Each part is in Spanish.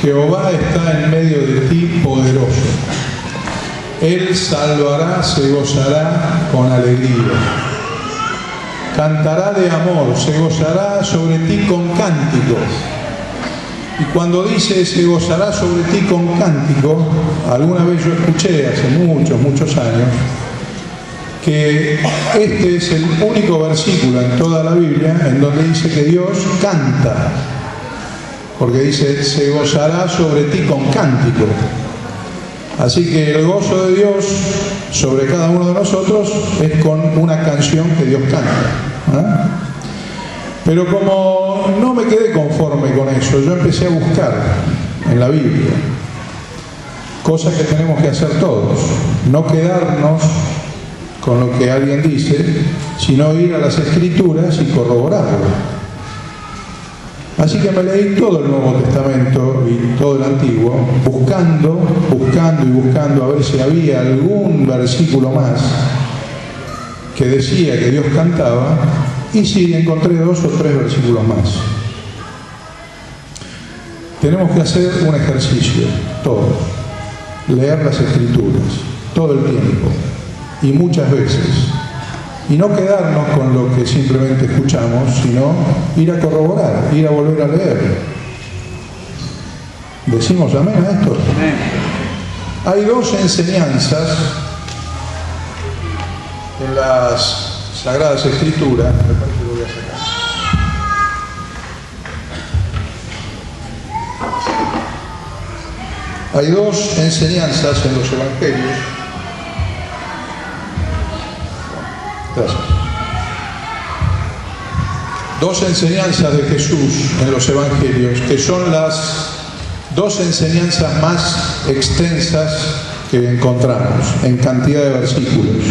Jehová está en medio de ti poderoso. Él salvará, se gozará con alegría. Cantará de amor, se gozará sobre ti con cánticos. Y cuando dice se gozará sobre ti con cántico, alguna vez yo escuché hace muchos años que este es el único versículo en toda la Biblia en donde dice que Dios canta, porque dice se gozará sobre ti con cántico. Así que el gozo de Dios sobre cada uno de nosotros es con una canción que Dios canta. Pero como no me quedé conforme con eso, yo empecé a buscar en la Biblia, cosa que tenemos que hacer todos, no quedarnos con lo que alguien dice, sino ir a las Escrituras y corroborarlo. Así que me leí todo el Nuevo Testamento y todo el Antiguo, buscando a ver si había algún versículo más que decía que Dios cantaba, y sí, encontré 2 o 3 versículos más. Tenemos que hacer un ejercicio, todos, leer las Escrituras, todo el tiempo, y muchas veces. Y no quedarnos con lo que simplemente escuchamos, sino ir a corroborar, ir a volver a leer. ¿Decimos amén a esto? Amén. Hay 2 enseñanzas en las Sagradas Escrituras. Me parece que lo voy a sacar. Hay 2 enseñanzas en los Evangelios. Gracias. 2 enseñanzas de Jesús en los Evangelios, que son las 2 enseñanzas más extensas que encontramos en cantidad de versículos.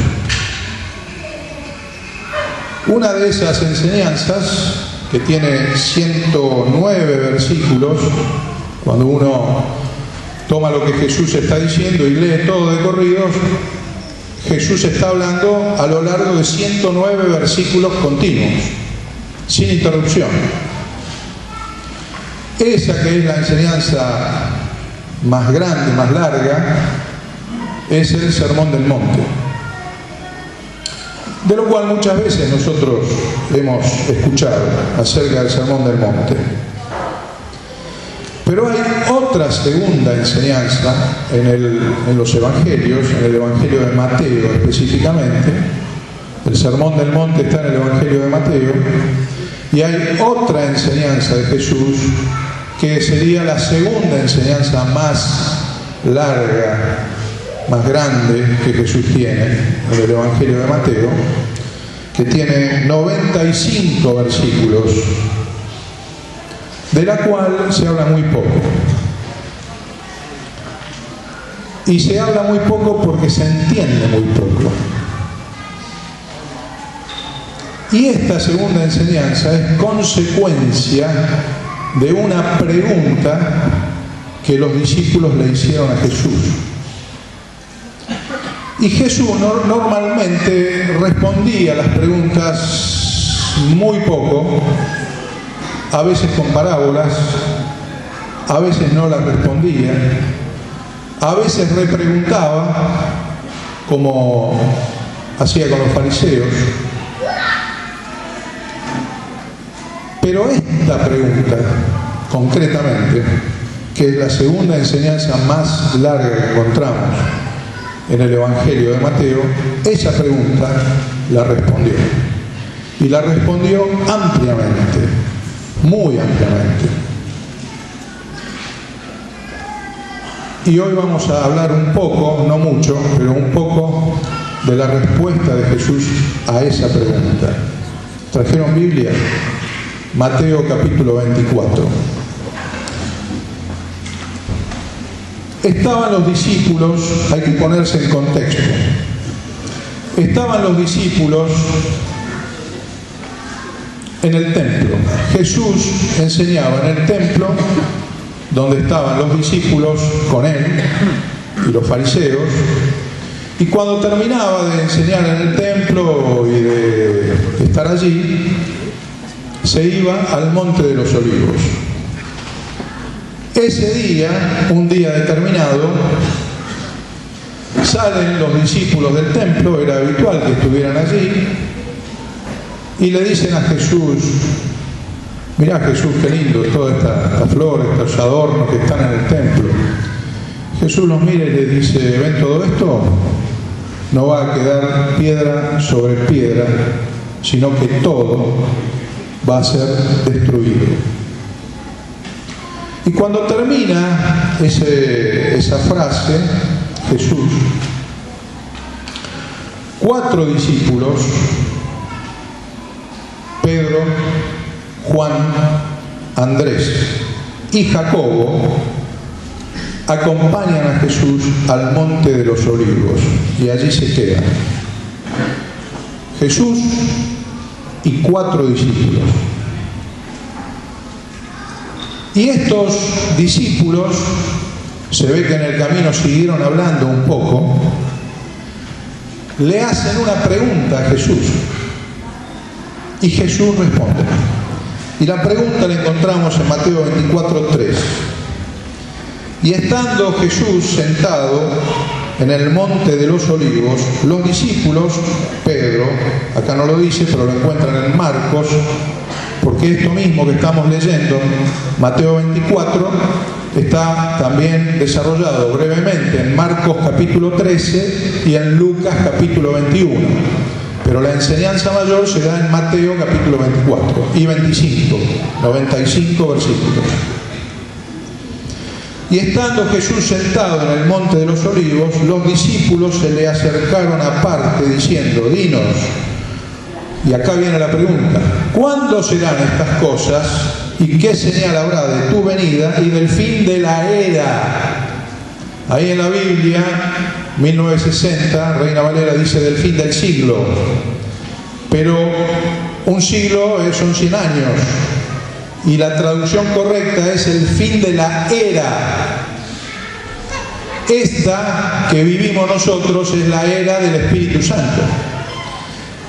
Una de esas enseñanzas, que tiene 109 versículos, cuando uno toma lo que Jesús está diciendo y lee todo de corrido, Jesús está hablando a lo largo de 109 versículos continuos, sin interrupción. Esa que es la enseñanza más grande, más larga, es el Sermón del Monte, de lo cual muchas veces nosotros hemos escuchado acerca del Sermón del Monte. Pero hay otra segunda enseñanza en los Evangelios, en el Evangelio de Mateo específicamente. El Sermón del Monte está en el Evangelio de Mateo, y hay otra enseñanza de Jesús que sería la segunda enseñanza más larga, más grande que Jesús tiene en el Evangelio de Mateo, que tiene 95 versículos, de la cual se habla muy poco. Y se habla muy poco porque se entiende muy poco. Y esta segunda enseñanza es consecuencia de una pregunta que los discípulos le hicieron a Jesús. Y Jesús normalmente respondía a las preguntas muy poco, a veces con parábolas, a veces no las respondía, a veces repreguntaba, como hacía con los fariseos. Pero esta pregunta, concretamente, que es la segunda enseñanza más larga que encontramos en el Evangelio de Mateo, esa pregunta la respondió. Y la respondió ampliamente, muy ampliamente. Y hoy vamos a hablar un poco, no mucho, pero un poco de la respuesta de Jesús a esa pregunta. ¿Trajeron Biblia? Mateo capítulo 24. Estaban los discípulos, hay que ponerse en contexto. Estaban los discípulos en el templo. Jesús enseñaba en el templo donde estaban los discípulos con él y los fariseos, y cuando terminaba de enseñar en el templo y de estar allí, se iba al Monte de los Olivos. Ese día, un día determinado, salen los discípulos del templo, era habitual que estuvieran allí, y le dicen a Jesús: mirá, Jesús, qué lindo, todas estas flores, estos adornos que están en el templo. Jesús los mira y les dice: ¿ven todo esto? No va a quedar piedra sobre piedra, sino que todo va a ser destruido. Y cuando termina esa frase, Jesús, 4 discípulos, Pedro, Juan, Andrés y Jacobo, acompañan a Jesús al Monte de los Olivos y allí se quedan. Jesús y 4 discípulos. Y estos discípulos, se ve que en el camino siguieron hablando un poco, le hacen una pregunta a Jesús. Y Jesús responde. Y la pregunta la encontramos en Mateo 24:3. Y estando Jesús sentado en el Monte de los Olivos, los discípulos, Pedro, acá no lo dice, pero lo encuentran en Marcos, porque esto mismo que estamos leyendo, Mateo 24, está también desarrollado brevemente en Marcos capítulo 13 y en Lucas capítulo 21. Pero la enseñanza mayor se da en Mateo capítulo 24 y 25, 95 versículos. Y estando Jesús sentado en el Monte de los Olivos, los discípulos se le acercaron aparte diciendo: dinos, y acá viene la pregunta, ¿cuándo serán estas cosas y qué señal habrá de tu venida y del fin de la era? Ahí en la Biblia, 1960, Reina Valera dice del fin del siglo, pero un siglo son 100 años. Y la traducción correcta es el fin de la era. Esta que vivimos nosotros es la era del Espíritu Santo.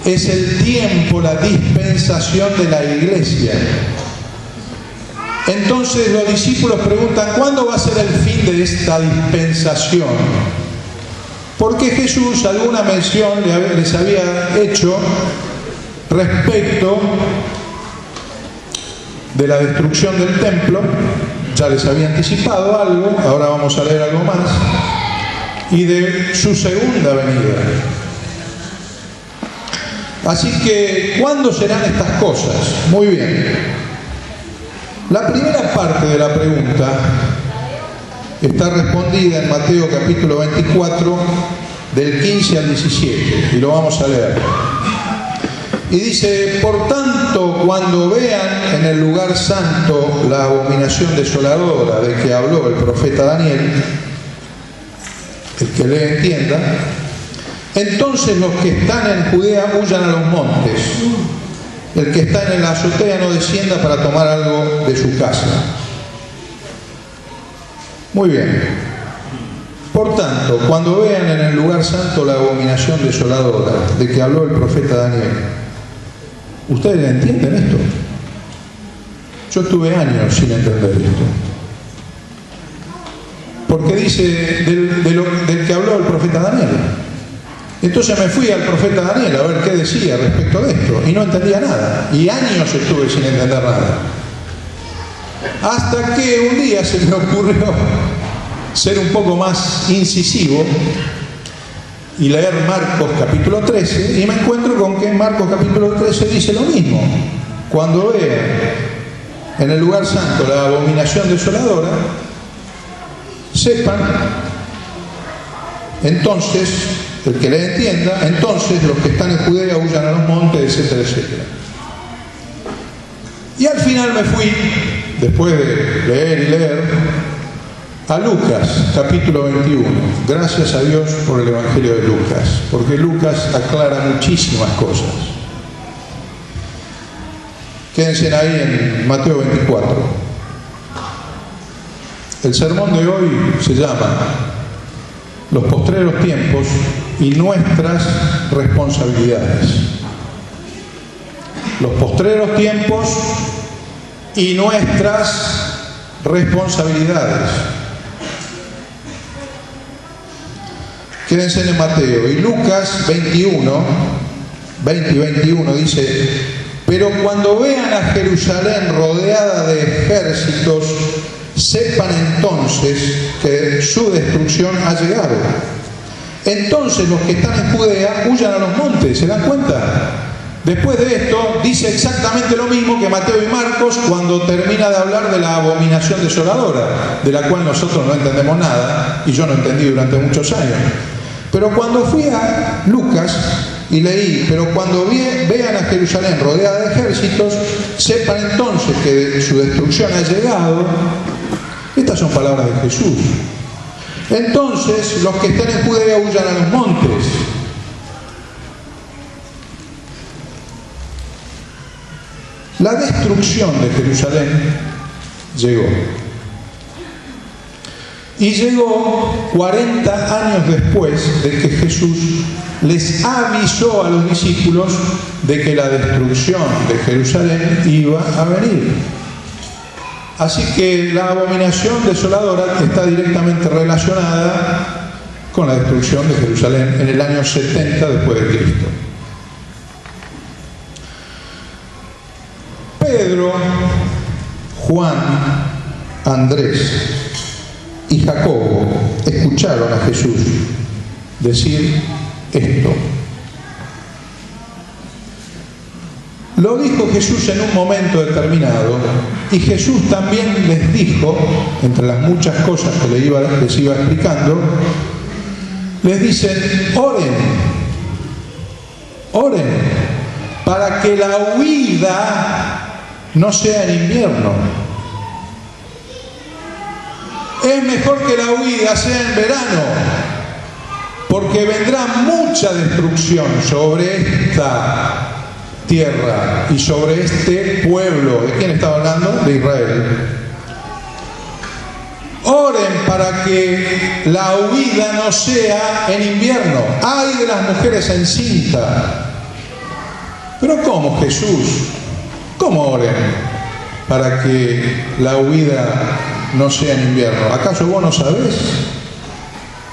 Es el tiempo, la dispensación de la iglesia. Entonces los discípulos preguntan: ¿cuándo va a ser el fin de esta dispensación? Porque Jesús alguna mención les había hecho respecto de la destrucción del templo, ya les había anticipado algo, ahora vamos a leer algo más, y de su segunda venida. Así que, ¿cuándo serán estas cosas? Muy bien. La primera parte de la pregunta está respondida en Mateo capítulo 24, del 15 al 17, y lo vamos a leer. Y dice: por tanto, cuando vean en el lugar santo la abominación desoladora de que habló el profeta Daniel, el que le entienda, entonces los que están en Judea huyan a los montes. El que está en la azotea no descienda para tomar algo de su casa. Muy bien. Por tanto, cuando vean en el lugar santo la abominación desoladora de que habló el profeta Daniel, ¿ustedes entienden esto? Yo estuve años sin entender esto. Porque dice del que habló el profeta Daniel. Entonces me fui al profeta Daniel a ver qué decía respecto de esto y no entendía nada. Y años estuve sin entender nada. Hasta que un día se me ocurrió ser un poco más incisivo y leer Marcos capítulo 13, y me encuentro con que en Marcos capítulo 13 dice lo mismo. Cuando vean en el lugar santo la abominación desoladora, sepan, entonces, el que le entienda, entonces los que están en Judea huyan a los montes, etcétera, etcétera. Y al final me fui, después de leer y leer, a Lucas, capítulo 21. Gracias a Dios por el Evangelio de Lucas, porque Lucas aclara muchísimas cosas. Quédense ahí en Mateo 24. El sermón de hoy se llama Los postreros tiempos y nuestras responsabilidades. Los postreros tiempos y nuestras responsabilidades. Quédense en Mateo. Y Lucas 21, 20 y 21 dice: pero cuando vean a Jerusalén rodeada de ejércitos, sepan entonces que su destrucción ha llegado. Entonces los que están en Judea huyan a los montes. ¿Se dan cuenta? Después de esto dice exactamente lo mismo que Mateo y Marcos cuando termina de hablar de la abominación desoladora, de la cual nosotros no entendemos nada, y yo no entendí durante muchos años. Pero cuando fui a Lucas y leí: pero cuando vean a Jerusalén rodeada de ejércitos, sepan entonces que su destrucción ha llegado. Estas son palabras de Jesús. Entonces los que estén en Judea huyan a los montes. La destrucción de Jerusalén llegó. Y llegó 40 años después de que Jesús les avisó a los discípulos de que la destrucción de Jerusalén iba a venir. Así que la abominación desoladora está directamente relacionada con la destrucción de Jerusalén en el año 70 después de Cristo. Pedro, Juan, Andrés y Jacobo escucharon a Jesús decir esto. Lo dijo Jesús en un momento determinado, y Jesús también les dijo, entre las muchas cosas que les iba explicando, les dice: oren, para que la huida no sea en invierno. Es mejor que la huida sea en verano, porque vendrá mucha destrucción sobre esta tierra y sobre este pueblo. ¿De quién estaba hablando? De Israel. Oren para que la huida no sea en invierno. ¡Ay de las mujeres encinta! Pero ¿cómo, Jesús? ¿Cómo oren para que la huida no sea en invierno? ¿Acaso vos no sabés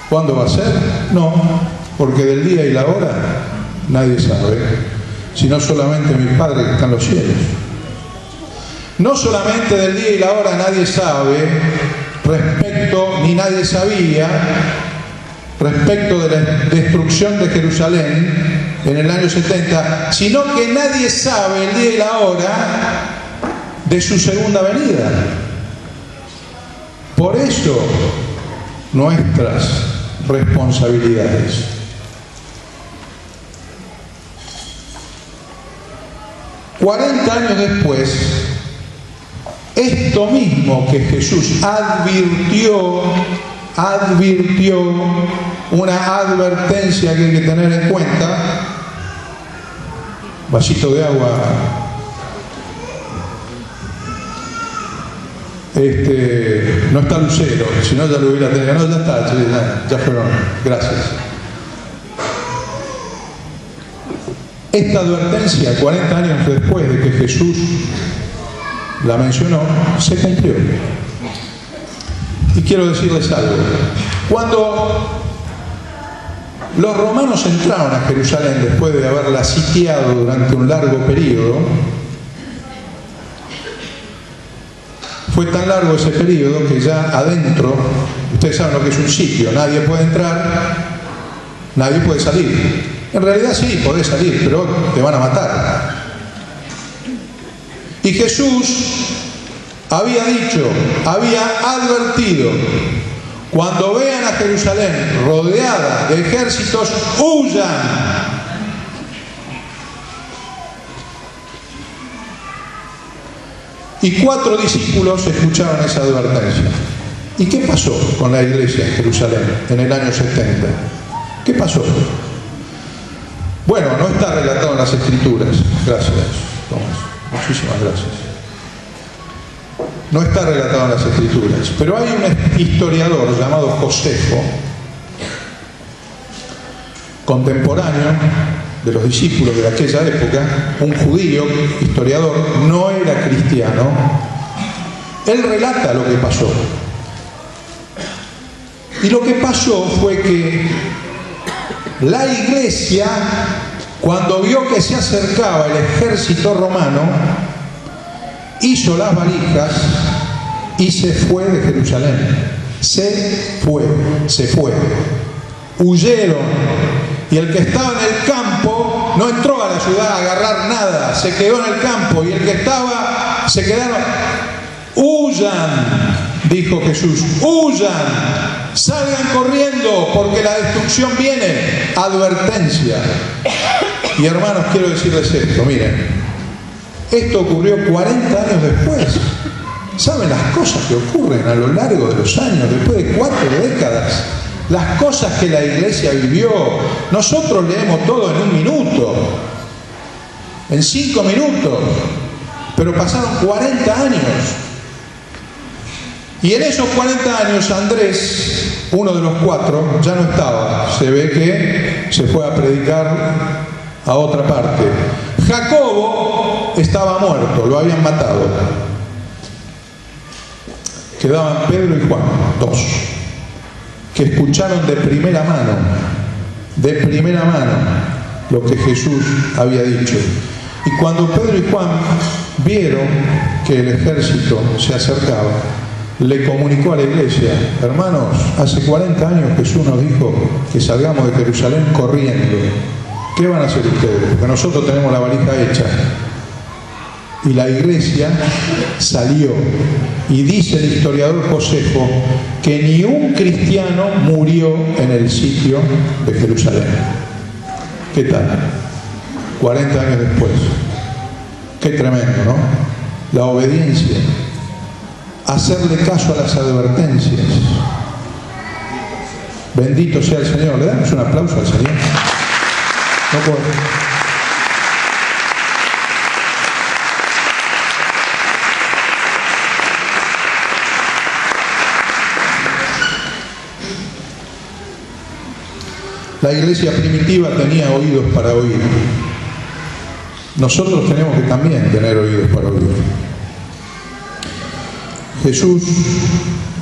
cuándo va a ser? No, porque del día y la hora nadie sabe, sino solamente mi Padre que está en los cielos. No solamente del día y la hora nadie sabe respecto, ni nadie sabía respecto de la destrucción de Jerusalén en el año 70, sino que nadie sabe el día y la hora de su segunda venida. Por eso, nuestras responsabilidades. ...40 años después, esto mismo que Jesús advirtió, una advertencia que hay que tener en cuenta. Vasito de agua. No está Lucero, si no ya lo hubiera tenido. No, ya está, ya fueron. Gracias. Esta advertencia, 40 años después de que Jesús la mencionó, se cumplió. Y quiero decirles algo. Cuando los romanos entraron a Jerusalén después de haberla sitiado durante un largo periodo, fue tan largo ese periodo que ya adentro, ustedes saben lo que es un sitio, nadie puede entrar, nadie puede salir. En realidad sí, podés salir, pero te van a matar. Y Jesús había dicho, había advertido: cuando vean a Jerusalén rodeada de ejércitos, huyan. Y 4 discípulos escucharon esa advertencia. ¿Y qué pasó con la iglesia en Jerusalén en el año 70? ¿Qué pasó? Bueno, no está relatado en las Escrituras. Gracias, Tomás. Muchísimas gracias. No está relatado en las Escrituras. Pero hay un historiador llamado Josefo, contemporáneo de los discípulos de aquella época, un judío, historiador, no era cristiano, Él relata lo que pasó. Y lo que pasó fue que la iglesia, cuando vio que se acercaba el ejército romano, hizo las valijas y se fue de Jerusalén. Se fue. Huyeron. Y el que estaba en el campo no entró a la ciudad a agarrar nada, se quedó en el campo. Y el que estaba, se quedaron. Huyan, dijo Jesús, huyan, salgan corriendo porque la destrucción viene. Advertencia. Y hermanos, quiero decirles esto, miren, esto ocurrió 40 años después. ¿Saben las cosas que ocurren a lo largo de los años, después de 4 décadas? Las cosas que la iglesia vivió. Nosotros leemos todo en 1 minuto, en 5 minutos, pero pasaron 40 años. Y en esos 40 años Andrés, uno de los 4, ya no estaba. Se ve que se fue a predicar a otra parte. Jacobo estaba muerto, lo habían matado. Quedaban Pedro y Juan, 2, que escucharon de primera mano, lo que Jesús había dicho. Y cuando Pedro y Juan vieron que el ejército se acercaba, le comunicó a la iglesia: hermanos, hace 40 años Jesús nos dijo que salgamos de Jerusalén corriendo. ¿Qué van a hacer ustedes? Porque nosotros tenemos la valija hecha. Y la iglesia salió. Y dice el historiador Josefo que ni un cristiano murió en el sitio de Jerusalén. ¿Qué tal? 40 años después. Qué tremendo, ¿no? La obediencia. Hacerle caso a las advertencias. Bendito sea el Señor. ¿Le damos un aplauso al Señor? No puedo. La iglesia primitiva tenía oídos para oír. Nosotros tenemos que también tener oídos para oír. Jesús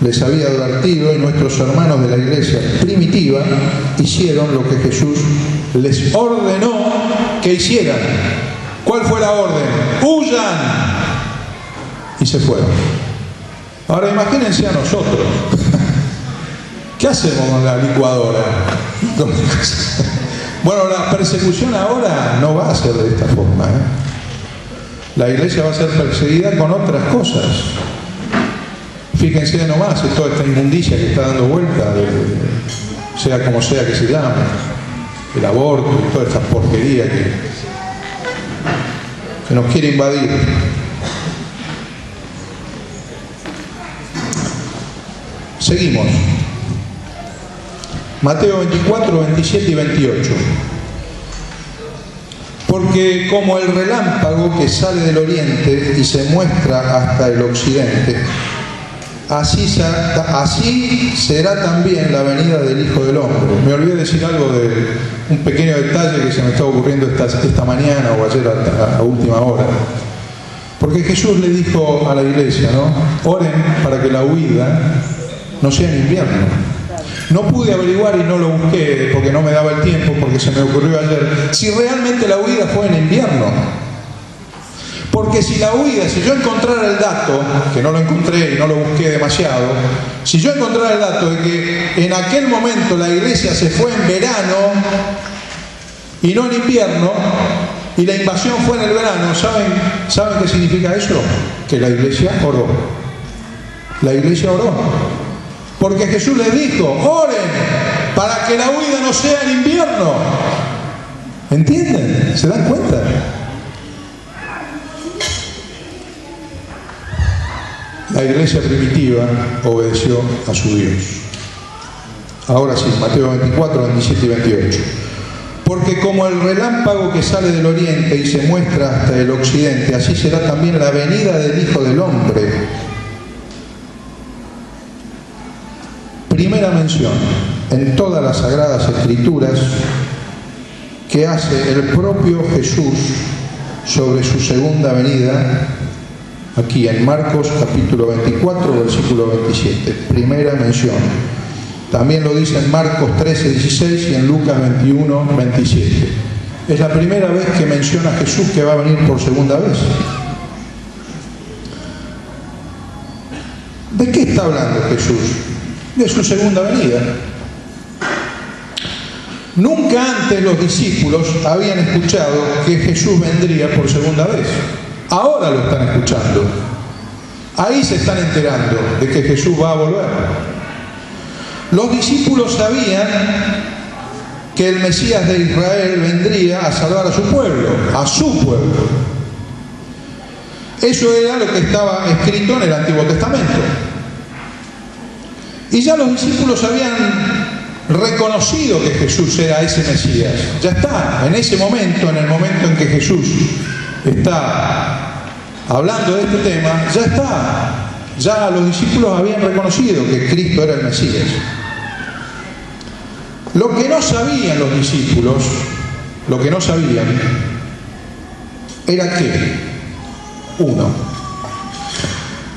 les había advertido y nuestros hermanos de la iglesia primitiva hicieron lo que Jesús les ordenó que hicieran. ¿Cuál fue la orden? ¡Huyan! Y se fueron. Ahora imagínense a nosotros. ¿Qué hacemos con la licuadora? Bueno, la persecución ahora no va a ser de esta forma, La iglesia va a ser perseguida con otras cosas. Fíjense nomás en toda esta inmundicia que está dando vuelta, sea como sea que se llame, el aborto y toda esta porquería que nos quiere invadir. Seguimos. Mateo 24, 27 y 28. Porque como el relámpago que sale del oriente y se muestra hasta el occidente, así será también la venida del Hijo del Hombre. Me olvidé decir algo de un pequeño detalle que se me está ocurriendo esta mañana o ayer a última hora. Porque Jesús le dijo a la iglesia, ¿no? Oren para que la huida no sea en invierno. No pude averiguar y no lo busqué porque no me daba el tiempo, porque se me ocurrió ayer, si realmente la huida fue en invierno. Porque si la huida, si yo encontrara el dato, que no lo encontré y no lo busqué demasiado, si yo encontrara el dato de que en aquel momento la iglesia se fue en verano y no en invierno, y la invasión fue en el verano, ¿saben qué significa eso? Que la iglesia oró. La iglesia oró. Porque Jesús les dijo, oren para que la huida no sea en invierno. ¿Entienden? ¿Se dan cuenta? La iglesia primitiva obedeció a su Dios. Ahora sí, Mateo 24, 27 y 28. Porque como el relámpago que sale del oriente y se muestra hasta el occidente, así será también la venida del Hijo del Hombre. Primera mención en todas las Sagradas Escrituras que hace el propio Jesús sobre su segunda venida aquí en Marcos capítulo 24, versículo 27, primera mención. También lo dice en Marcos 13, 16 y en Lucas 21, 27. Es la primera vez que menciona a Jesús que va a venir por segunda vez. ¿De qué está hablando Jesús? De su segunda venida. Nunca antes los discípulos habían escuchado que Jesús vendría por segunda vez. Ahora lo están escuchando. Ahí se están enterando de que Jesús va a volver. Los discípulos sabían que el Mesías de Israel vendría a salvar a su pueblo, a su pueblo. Eso era lo que estaba escrito en el Antiguo Testamento. Y ya los discípulos habían reconocido que Jesús era ese Mesías. Ya está, en ese momento, en el momento en que Jesús está hablando de este tema, ya está. Ya los discípulos habían reconocido que Cristo era el Mesías. Lo que no sabían los discípulos, lo que no sabían, era que, uno,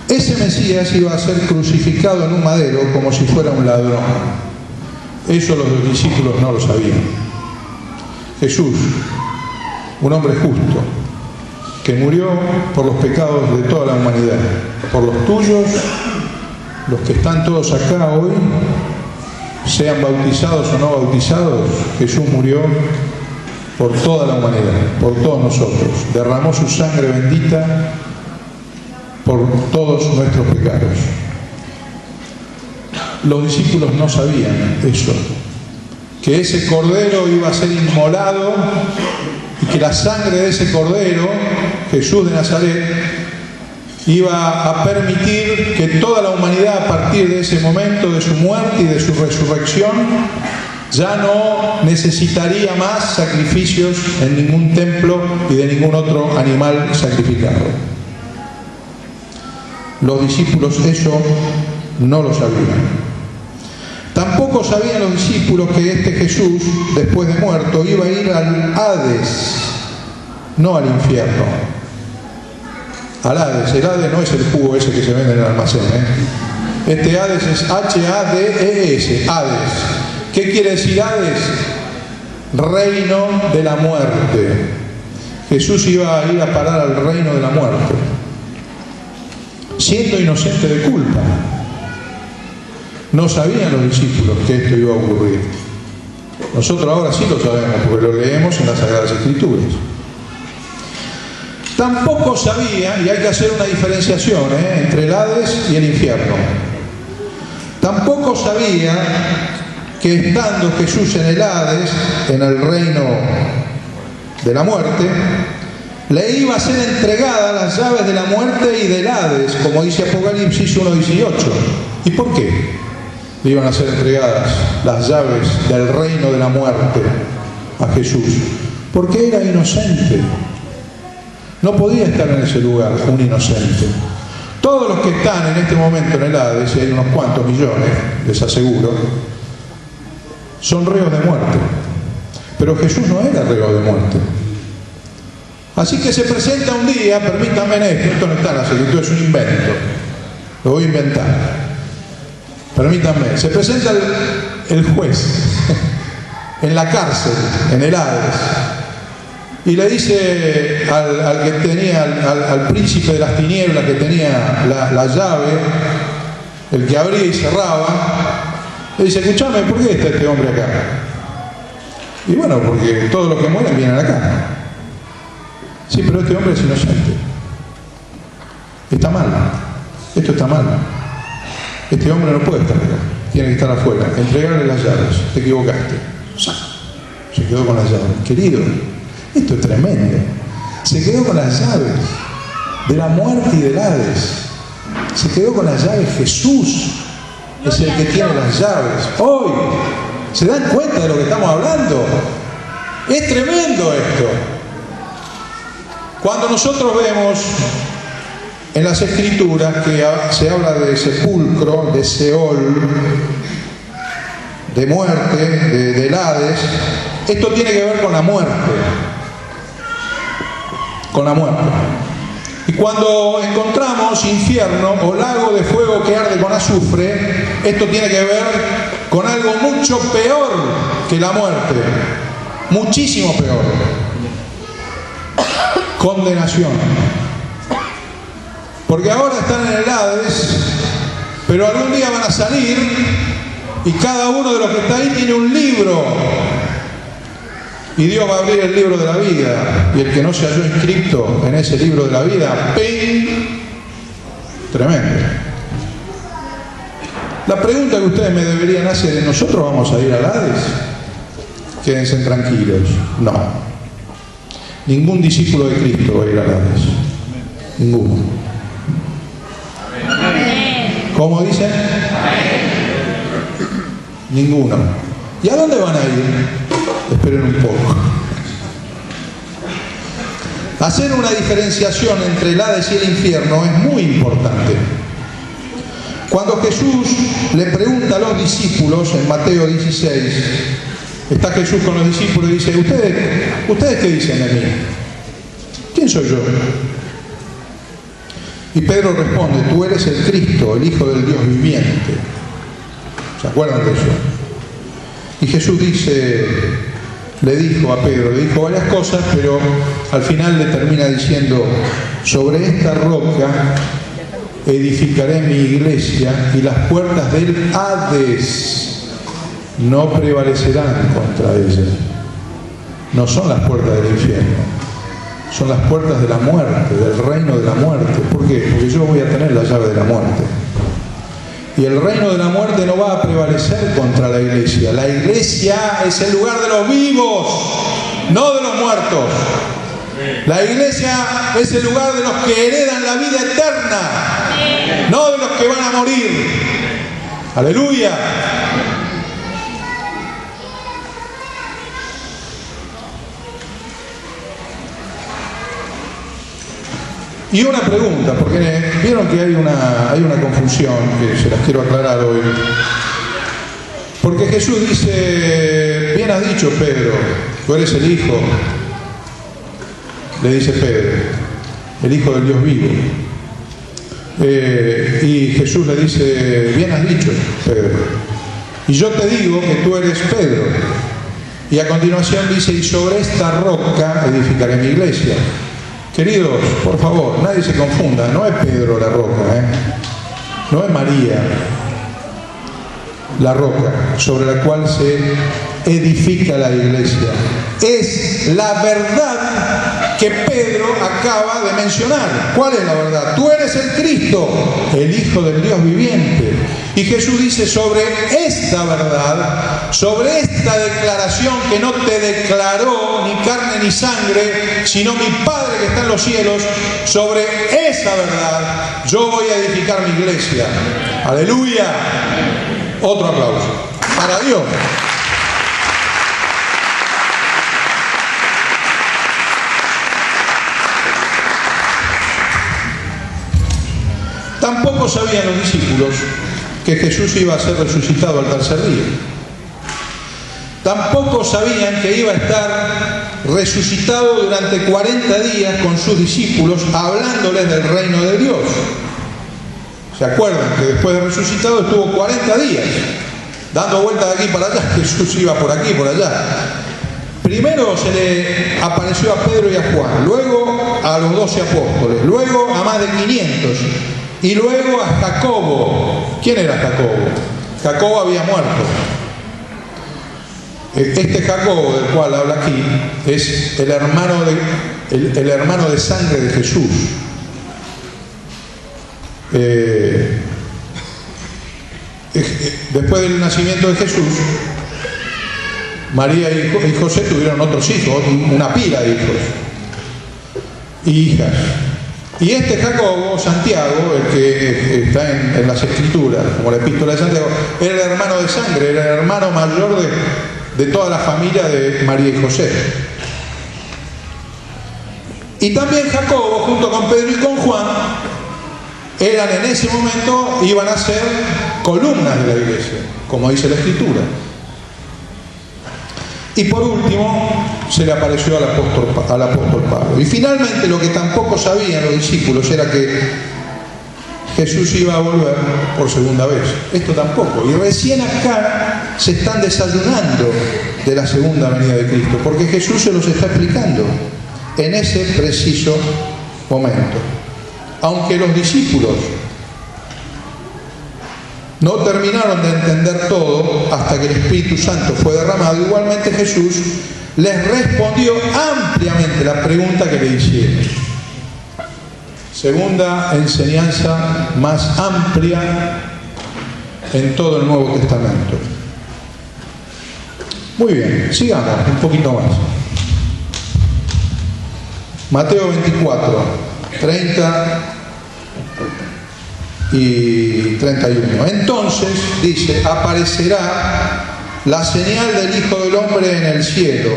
ese Mesías iba a ser crucificado en un madero como si fuera un ladrón. Eso los discípulos no lo sabían. Jesús, un hombre justo, que murió por los pecados de toda la humanidad, por los tuyos, los que están todos acá hoy, sean bautizados o no bautizados, Jesús murió por toda la humanidad, por todos nosotros. Derramó su sangre bendita por todos nuestros pecados. Los discípulos no sabían eso, que ese cordero iba a ser inmolado y que la sangre de ese cordero, Jesús de Nazaret, iba a permitir que toda la humanidad, a partir de ese momento de su muerte y de su resurrección, ya no necesitaría más sacrificios en ningún templo y de ningún otro animal sacrificado. Los discípulos eso no lo sabían. Tampoco sabían los discípulos que este Jesús, después de muerto, iba a ir al Hades, no al infierno. Al Hades. El Hades no es el jugo ese que se vende en el almacén, ¿eh? Este Hades es H-A-D-E-S, Hades. ¿Qué quiere decir Hades? Reino de la muerte. Jesús iba a ir a parar al reino de la muerte, siendo inocente de culpa. No sabían los discípulos que esto iba a ocurrir. Nosotros ahora sí lo sabemos, porque lo leemos en las Sagradas Escrituras. Tampoco sabía, y hay que hacer una diferenciación entre el Hades y el infierno. Tampoco sabía que estando Jesús en el Hades, en el reino de la muerte, le iba a ser entregada las llaves de la muerte y del Hades, como dice Apocalipsis 1:18. ¿Y por qué le iban a ser entregadas las llaves del reino de la muerte a Jesús? Porque era inocente. No podía estar en ese lugar un inocente. Todos los que están en este momento en el Hades, y hay unos cuantos millones, les aseguro, son reos de muerte. Pero Jesús no era reo de muerte. Así que se presenta un día, permítanme esto no está en la Escritura, es un invento, lo voy a inventar. Permítanme, se presenta el juez en la cárcel, en el Hades, y le dice al que tenía, al príncipe de las tinieblas que tenía la llave, el que abría y cerraba, le dice: escúchame, ¿por qué está este hombre acá? Y bueno, porque todos los que mueren vienen acá. Sí, pero este hombre es inocente. Está mal. Esto está mal. Este hombre no puede estar acá. Tiene que estar afuera. Entregarle las llaves. Te equivocaste. Se quedó con las llaves. Querido, esto es tremendo. Se quedó con las llaves de la muerte y del Hades. Se quedó con las llaves. Jesús es el que tiene las llaves. Hoy, ¿se dan cuenta de lo que estamos hablando? Es tremendo esto. Cuando nosotros vemos en las Escrituras que se habla de sepulcro, de Seol, de muerte, del Hades, esto tiene que ver con la muerte. Con la muerte. Y cuando encontramos infierno o lago de fuego que arde con azufre, esto tiene que ver con algo mucho peor que la muerte, muchísimo peor: condenación. Porque ahora están en el Hades, pero algún día van a salir y cada uno de los que está ahí tiene un libro. Y Dios va a abrir el libro de la vida, y el que no se halló inscrito en ese libro de la vida, ¡ping! Tremendo. La pregunta que ustedes me deberían hacer es: ¿nosotros vamos a ir al Hades? Quédense tranquilos. No. Ningún discípulo de Cristo va a ir al Hades. Ninguno. ¿Cómo dicen? Ninguno. ¿Y a dónde van a ir? Esperen un poco. Hacer una diferenciación entre el Hades y el infierno es muy importante. Cuando Jesús le pregunta a los discípulos en Mateo 16, está Jesús con los discípulos y dice: ¿Ustedes qué dicen de mí? ¿Quién soy yo? Y Pedro responde: tú eres el Cristo, el Hijo del Dios viviente. ¿Se acuerdan de eso? Y Jesús le dijo a Pedro, le dijo varias cosas, pero al final le termina diciendo: sobre esta roca edificaré mi iglesia y las puertas del Hades no prevalecerán contra ella. No son las puertas del infierno, son las puertas de la muerte, del reino de la muerte. ¿Por qué? Porque yo voy a tener la llave de la muerte. Y el reino de la muerte no va a prevalecer contra la iglesia. La iglesia es el lugar de los vivos, no de los muertos. La iglesia es el lugar de los que heredan la vida eterna, no de los que van a morir. ¡Aleluya! Y una pregunta, porque vieron que hay una confusión que se las quiero aclarar hoy. Porque Jesús dice: bien has dicho, Pedro, tú eres el Hijo. Le dice Pedro, el Hijo del Dios vivo. Y Jesús le dice: bien has dicho, Pedro. Y yo te digo que tú eres Pedro. Y a continuación dice: y sobre esta roca edificaré mi iglesia. Queridos, por favor, nadie se confunda, no es Pedro la roca, no es María la roca sobre la cual se edifica la iglesia. Es la verdad que Pedro acaba de mencionar. ¿Cuál es la verdad? Tú eres el Cristo, el Hijo del Dios viviente. Y Jesús dice: sobre esta verdad, sobre esta declaración que no te declaró ni carne ni sangre, sino mi Padre que está en los cielos, sobre esa verdad yo voy a edificar mi iglesia. ¡Aleluya! Otro aplauso para Dios. Tampoco sabían los discípulos que Jesús iba a ser resucitado al tercer día. Tampoco sabían que iba a estar resucitado durante 40 días con sus discípulos, hablándoles del reino de Dios. ¿Se acuerdan que después de resucitado estuvo 40 días dando vueltas de aquí para allá? Jesús iba por aquí y por allá. Primero se le apareció a Pedro y a Juan, luego a los 12 apóstoles, luego a más de 500 y luego a Jacobo. ¿Quién era Jacobo? Jacobo había muerto. Este Jacobo del cual habla aquí es el hermano de sangre de Jesús. Después del nacimiento de Jesús, María y José tuvieron otros hijos, una pila de hijos y hijas. Y este Jacobo, Santiago, el que está en las Escrituras, como la epístola de Santiago, era el hermano de sangre, era el hermano mayor de toda la familia de María y José. Y también Jacobo, junto con Pedro y con Juan, eran en ese momento, iban a ser columnas de la iglesia, como dice la Escritura. Y por último, se le apareció al apóstol Pablo. Y finalmente, lo que tampoco sabían los discípulos era que Jesús iba a volver por segunda vez. Esto tampoco. Y recién acá se están desayunando de la segunda venida de Cristo, porque Jesús se los está explicando en ese preciso momento. Aunque los discípulos no terminaron de entender todo hasta que el Espíritu Santo fue derramado, igualmente Jesús les respondió ampliamente la pregunta que le hicieron. Segunda enseñanza más amplia en todo el Nuevo Testamento. Muy bien, sigamos un poquito más. Mateo 24, 30 y 31. Entonces, dice, aparecerá la señal del Hijo del Hombre en el cielo,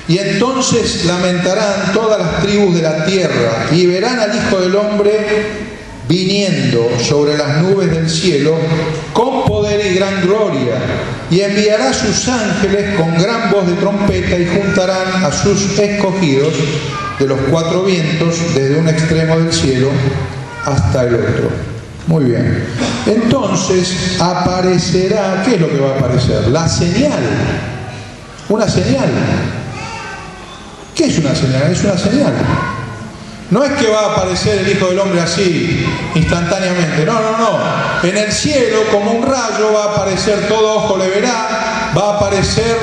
y entonces lamentarán todas las tribus de la tierra, y verán al Hijo del Hombre viniendo sobre las nubes del cielo con poder y gran gloria, y enviará a sus ángeles con gran voz de trompeta, y juntarán a sus escogidos de los cuatro vientos, desde un extremo del cielo hasta el otro. Muy bien. Entonces aparecerá, ¿qué es lo que va a aparecer? La señal. Una señal. ¿Qué es una señal? Es una señal. No es que va a aparecer el Hijo del Hombre así, instantáneamente. No, no, no. En el cielo, como un rayo, va a aparecer, todo ojo le verá, va a aparecer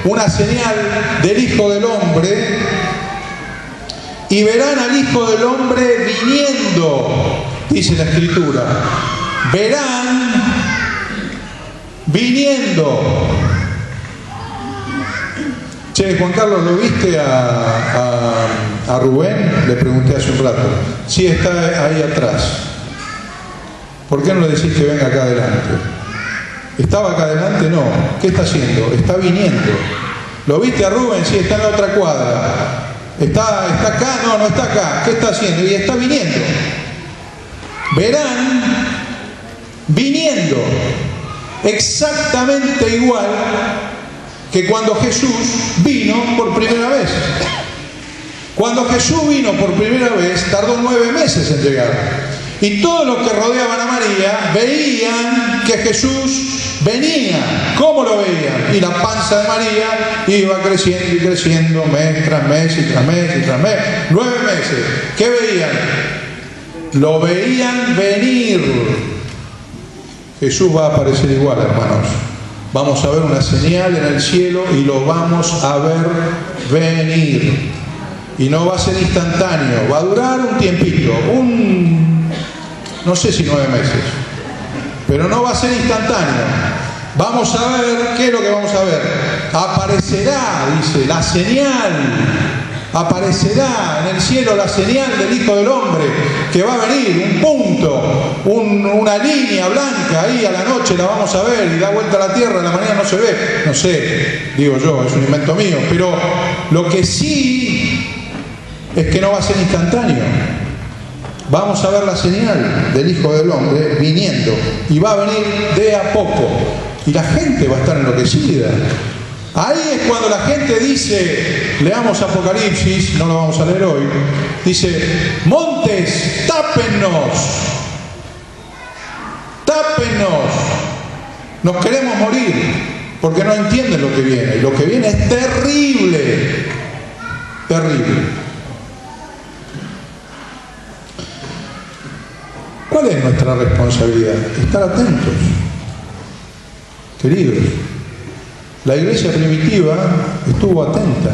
una señal del Hijo del Hombre, y verán al Hijo del Hombre viniendo, dice la Escritura. Verán viniendo. Che, Juan Carlos, ¿lo viste a Rubén? Le pregunté hace un rato. Sí, está ahí atrás. ¿Por qué no le decís que venga acá adelante? ¿Estaba acá adelante? No. ¿Qué está haciendo? Está viniendo. ¿Lo viste a Rubén? Sí, está en la otra cuadra. ¿Está acá? No, no está acá. ¿Qué está haciendo? Y está viniendo. Verán viniendo exactamente igual que cuando Jesús vino por primera vez. Cuando Jesús vino por primera vez, tardó 9 meses en llegar. Y todos los que rodeaban a María veían que Jesús venía. ¿Cómo lo veían? Y la panza de María iba creciendo y creciendo, mes tras mes y tras mes y tras mes. 9 meses. ¿Qué veían? Lo veían venir. Jesús va a aparecer igual, hermanos. Vamos a ver una señal en el cielo y lo vamos a ver venir. Y no va a ser instantáneo, va a durar un tiempito, no sé si 9 meses, pero no va a ser instantáneo. Vamos a ver, ¿qué es lo que vamos a ver? Aparecerá, dice, la señal. Aparecerá en el cielo la señal del Hijo del Hombre, que va a venir, un punto, una línea blanca, ahí a la noche la vamos a ver, y da vuelta a la tierra, a la mañana no se ve, no sé, digo yo, es un invento mío, pero lo que sí es que no va a ser instantáneo. Vamos a ver la señal del Hijo del Hombre viniendo, y va a venir de a poco, y la gente va a estar enloquecida. Ahí es cuando la gente dice, leamos Apocalipsis, no lo vamos a leer hoy, dice, montes, tápennos, tápennos, nos queremos morir, porque no entienden lo que viene. Lo que viene es terrible, terrible. ¿Cuál es nuestra responsabilidad? Estar atentos, queridos. La iglesia primitiva estuvo atenta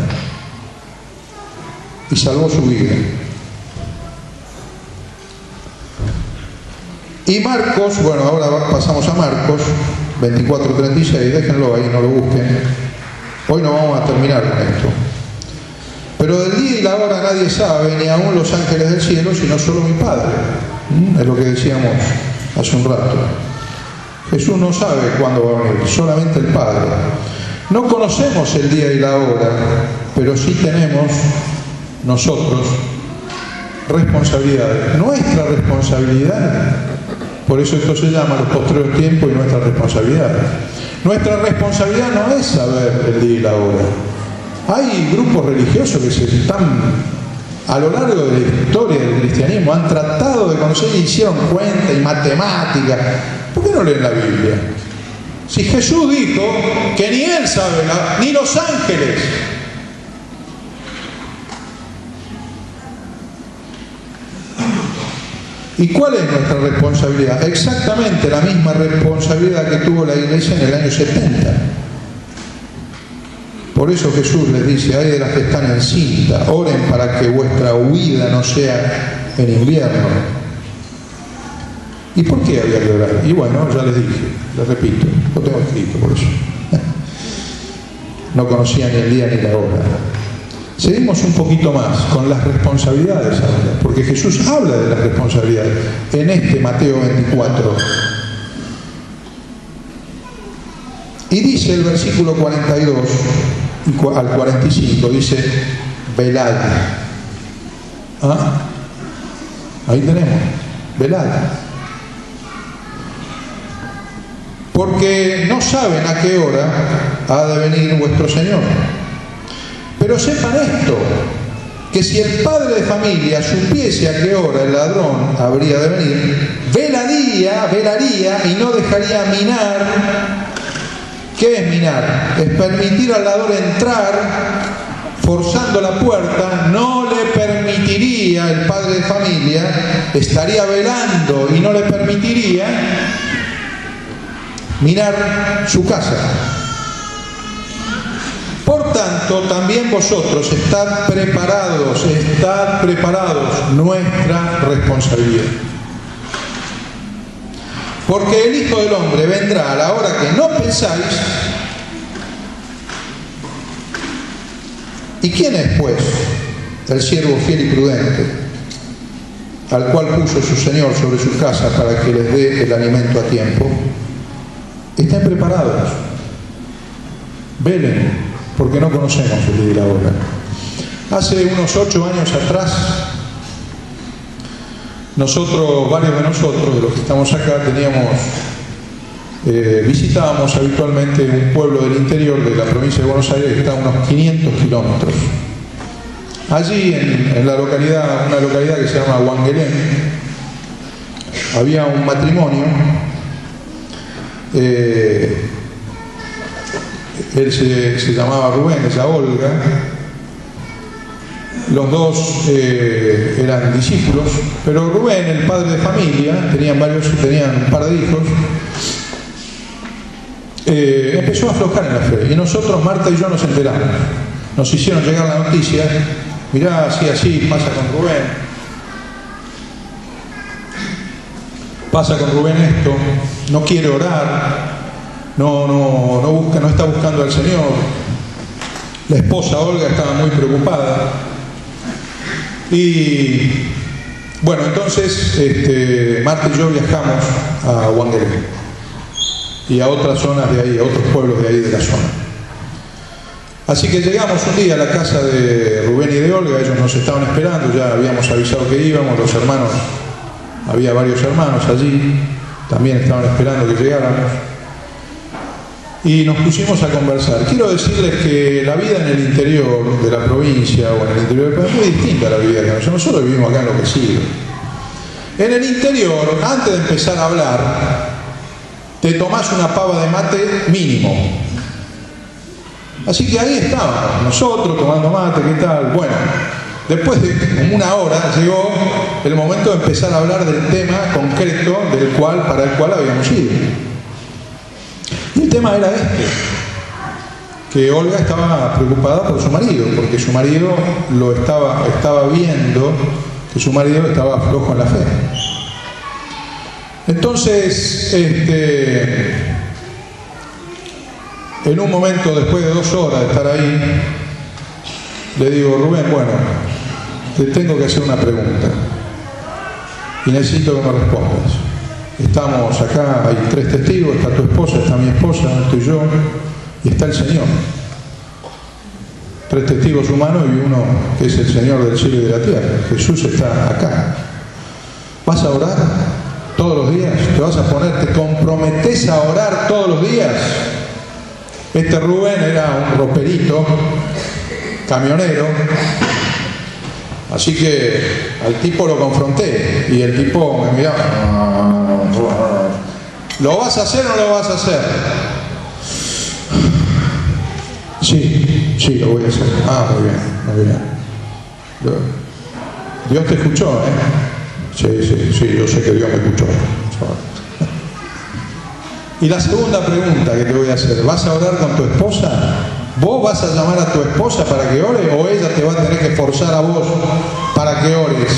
y salvó su vida. Y Marcos, bueno, ahora pasamos a Marcos 24:36, déjenlo ahí, no lo busquen. Hoy no vamos a terminar con esto. Pero del día y la hora nadie sabe, ni aun los ángeles del cielo, sino solo mi Padre. Es lo que decíamos hace un rato. Jesús no sabe cuándo va a venir, solamente el Padre. No conocemos el día y la hora, pero sí tenemos nosotros responsabilidades. Nuestra responsabilidad, por eso esto se llama los postreros tiempos y nuestra responsabilidad. Nuestra responsabilidad no es saber el día y la hora. Hay grupos religiosos que se están, a lo largo de la historia del cristianismo, han tratado de conocer y hicieron cuenta y matemáticas. ¿Por qué no leen la Biblia? Si Jesús dijo que ni Él sabe, ni los ángeles. ¿Y cuál es nuestra responsabilidad? Exactamente la misma responsabilidad que tuvo la iglesia en el año 70. Por eso Jesús les dice: ay de las que están en cinta, oren para que vuestra huida no sea en invierno. ¿Y por qué había que orar? Y bueno, ya les dije, les repito, lo tengo escrito por eso. No conocía ni el día ni la hora. Seguimos un poquito más con las responsabilidades ahora, porque Jesús habla de las responsabilidades en este Mateo 24. Y dice el versículo 42 al 45, dice: velad. ¿Ah? Ahí tenemos, velad. Porque no saben a qué hora ha de venir vuestro Señor. Pero sepan esto, que si el padre de familia supiese a qué hora el ladrón habría de venir, velaría y no dejaría minar. ¿Qué es minar? Es permitir al ladrón entrar forzando la puerta. No le permitiría, el padre de familia estaría velando y no le permitiría minar su casa. Por tanto, también vosotros estad preparados, nuestra responsabilidad. Porque el Hijo del Hombre vendrá a la hora que no pensáis. ¿Y quién es, pues, el siervo fiel y prudente, al cual puso su Señor sobre su casa para que les dé el alimento a tiempo? Estén preparados, velen, porque no conocemos el día y la hora. Hace unos 8 años atrás, varios de nosotros, de los que estamos acá, visitábamos habitualmente un pueblo del interior de la provincia de Buenos Aires que está a unos 500 kilómetros. Allí, en la localidad, una localidad que se llama Huanguelén, había un matrimonio. Él se llamaba Rubén, ella Olga. Los dos eran discípulos, pero Rubén, el padre de familia, tenían un par de hijos, empezó a aflojar en la fe. Y nosotros, Marta y yo, nos enteramos. Nos hicieron llegar la noticia: mirá, así, pasa con Rubén esto, no quiere orar, no está buscando al Señor. La esposa Olga estaba muy preocupada. Y bueno, entonces Marta y yo viajamos a Huanguelén y a otras zonas de ahí, a otros pueblos de ahí de la zona. Así que llegamos un día a la casa de Rubén y de Olga. Ellos nos estaban esperando, ya habíamos avisado que íbamos, los hermanos, había varios hermanos allí, también estaban esperando que llegáramos. Y nos pusimos a conversar. Quiero decirles que la vida en el interior de la provincia o en el interior del país es muy distinta a la vida que nosotros. Nosotros vivimos acá enloquecidos. En el interior, antes de empezar a hablar, te tomás una pava de mate mínimo. Así que ahí estábamos, nosotros tomando mate, ¿qué tal? Bueno, después de una hora llegó el momento de empezar a hablar del tema concreto para el cual habíamos ido. Y el tema era que Olga estaba preocupada por su marido, porque su marido estaba viendo que su marido estaba flojo en la fe. Entonces, en un momento, después de 2 horas de estar ahí, le digo: Rubén, bueno, te tengo que hacer una pregunta y necesito que me respondas. Estamos acá, hay 3 testigos, está tu esposa, está mi esposa, estoy yo y está el Señor. 3 testigos humanos y uno que es el Señor del cielo y de la tierra. Jesús está acá. ¿Vas a orar todos los días? ¿Te vas a poner, te comprometes a orar todos los días? Este Rubén era un roperito, camionero, así que al tipo lo confronté y el tipo me miraba: ¿lo vas a hacer o no lo vas a hacer? Sí, lo voy a hacer. Ah, muy bien. Dios te escuchó, ¿eh? Sí, yo sé que Dios me escuchó. Y la segunda pregunta que te voy a hacer: ¿vas a orar con tu esposa? ¿Vos vas a llamar a tu esposa para que ore o ella te va a tener que forzar a vos para que ores?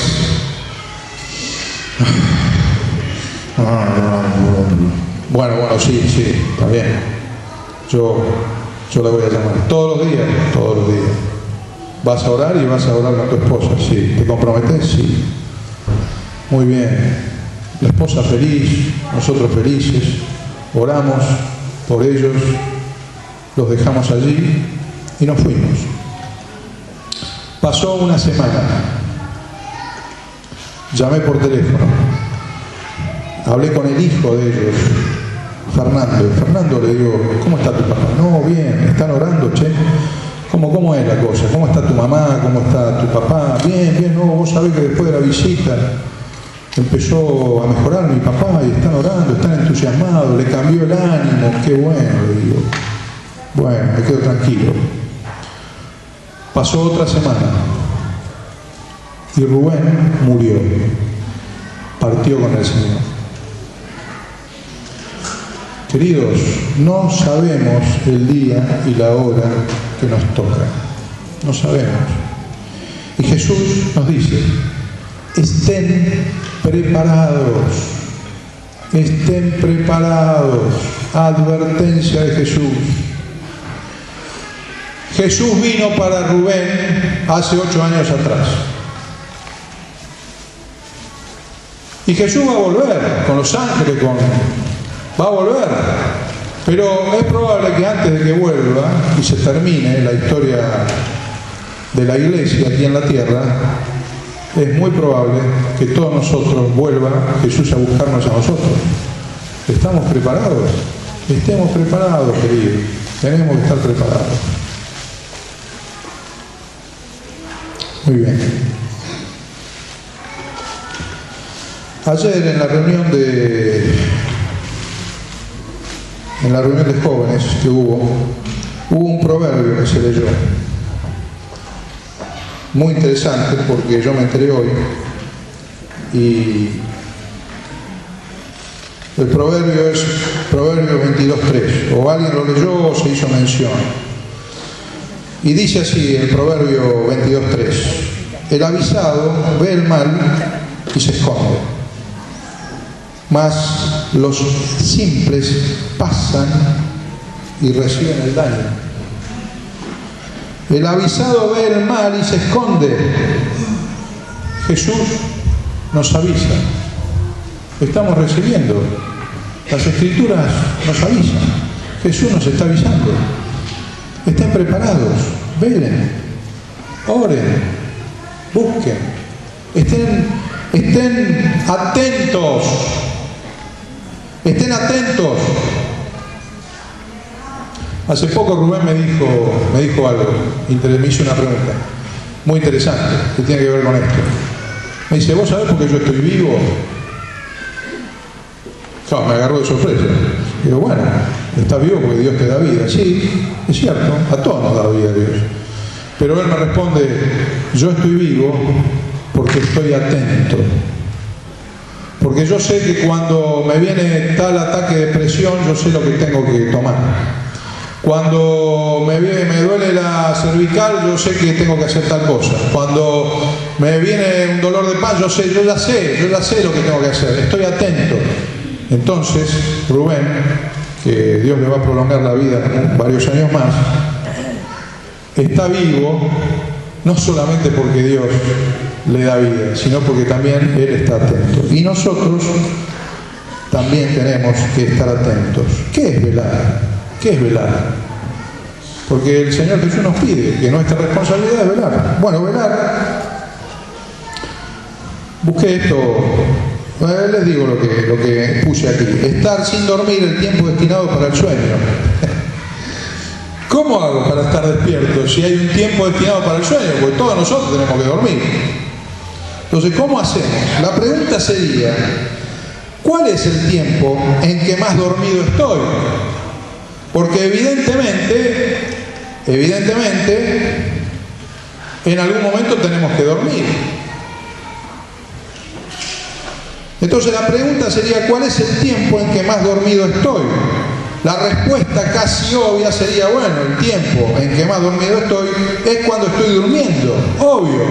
Bueno, sí, está bien. Yo la voy a llamar todos los días. ¿Vas a orar y vas a orar con tu esposa? Sí. ¿Te comprometes? Sí. Muy bien. La esposa feliz, nosotros felices, oramos por ellos, los dejamos allí y nos fuimos. Pasó una semana. Llamé por teléfono. Hablé con el hijo de ellos, Fernando, le digo: ¿cómo está tu papá? No, bien. ¿Están orando, che? ¿Cómo es la cosa? ¿Cómo está tu mamá? ¿Cómo está tu papá? Bien. No, vos sabés que después de la visita empezó a mejorar mi papá y están orando, están entusiasmados, le cambió el ánimo. Qué bueno, le digo. Bueno, me quedo tranquilo. Pasó otra semana y Rubén murió, partió con el Señor. Queridos, no sabemos el día y la hora que nos toca. No sabemos. Y Jesús nos dice: estén preparados. Estén preparados. Advertencia de Jesús. Jesús vino para Rubén hace 8 años atrás. Y Jesús va a volver con los ángeles, va a volver. Pero es probable que antes de que vuelva y se termine la historia de la iglesia aquí en la tierra, es muy probable que todos nosotros vuelva Jesús a buscarnos a nosotros. ¿Estamos preparados? Estemos preparados, queridos. Tenemos que estar preparados. Muy bien. Ayer en la reunión de jóvenes que hubo un proverbio que se leyó. Muy interesante porque yo me enteré hoy. Y el proverbio es Proverbio 22:3. O alguien lo leyó o se hizo mención. Y dice así el Proverbio 22:3: el avisado ve el mal y se esconde, mas los simples pasan y reciben el daño. El avisado ve el mal y se esconde. Jesús nos avisa. Estamos recibiendo. Las Escrituras nos avisan. Jesús nos está avisando. Estén preparados, velen, oren, busquen, estén atentos, estén atentos. Hace poco Rubén me dijo algo, me hizo una pregunta muy interesante que tiene que ver con esto. Me dice: ¿vos sabés por qué yo estoy vivo? Claro, me agarró de sorpresa. Digo: bueno, estás vivo porque Dios te da vida. Sí, es cierto, a todos nos da vida Dios. Pero él me responde: yo estoy vivo porque estoy atento. Porque yo sé que cuando me viene tal ataque de presión, yo sé lo que tengo que tomar. Cuando me duele la cervical, yo sé que tengo que hacer tal cosa. Cuando me viene un dolor de panza, yo ya sé lo que tengo que hacer. Estoy atento. Entonces, Rubén, que Dios le va a prolongar la vida varios años más, está vivo no solamente porque Dios le da vida, sino porque también Él está atento. Y nosotros también tenemos que estar atentos. ¿Qué es velar? ¿Qué es velar? Porque el Señor Jesús nos pide que nuestra responsabilidad es velar. Bueno, velar, busqué esto, les digo lo que puse aquí: estar sin dormir el tiempo destinado para el sueño. ¿Cómo hago para estar despierto si hay un tiempo destinado para el sueño? Porque todos nosotros tenemos que dormir. Entonces, ¿cómo hacemos? La pregunta sería, ¿cuál es el tiempo en que más dormido estoy? Porque evidentemente, en algún momento tenemos que dormir. Entonces la pregunta sería, ¿cuál es el tiempo en que más dormido estoy? La respuesta casi obvia sería, bueno, el tiempo en que más dormido estoy es cuando estoy durmiendo, obvio.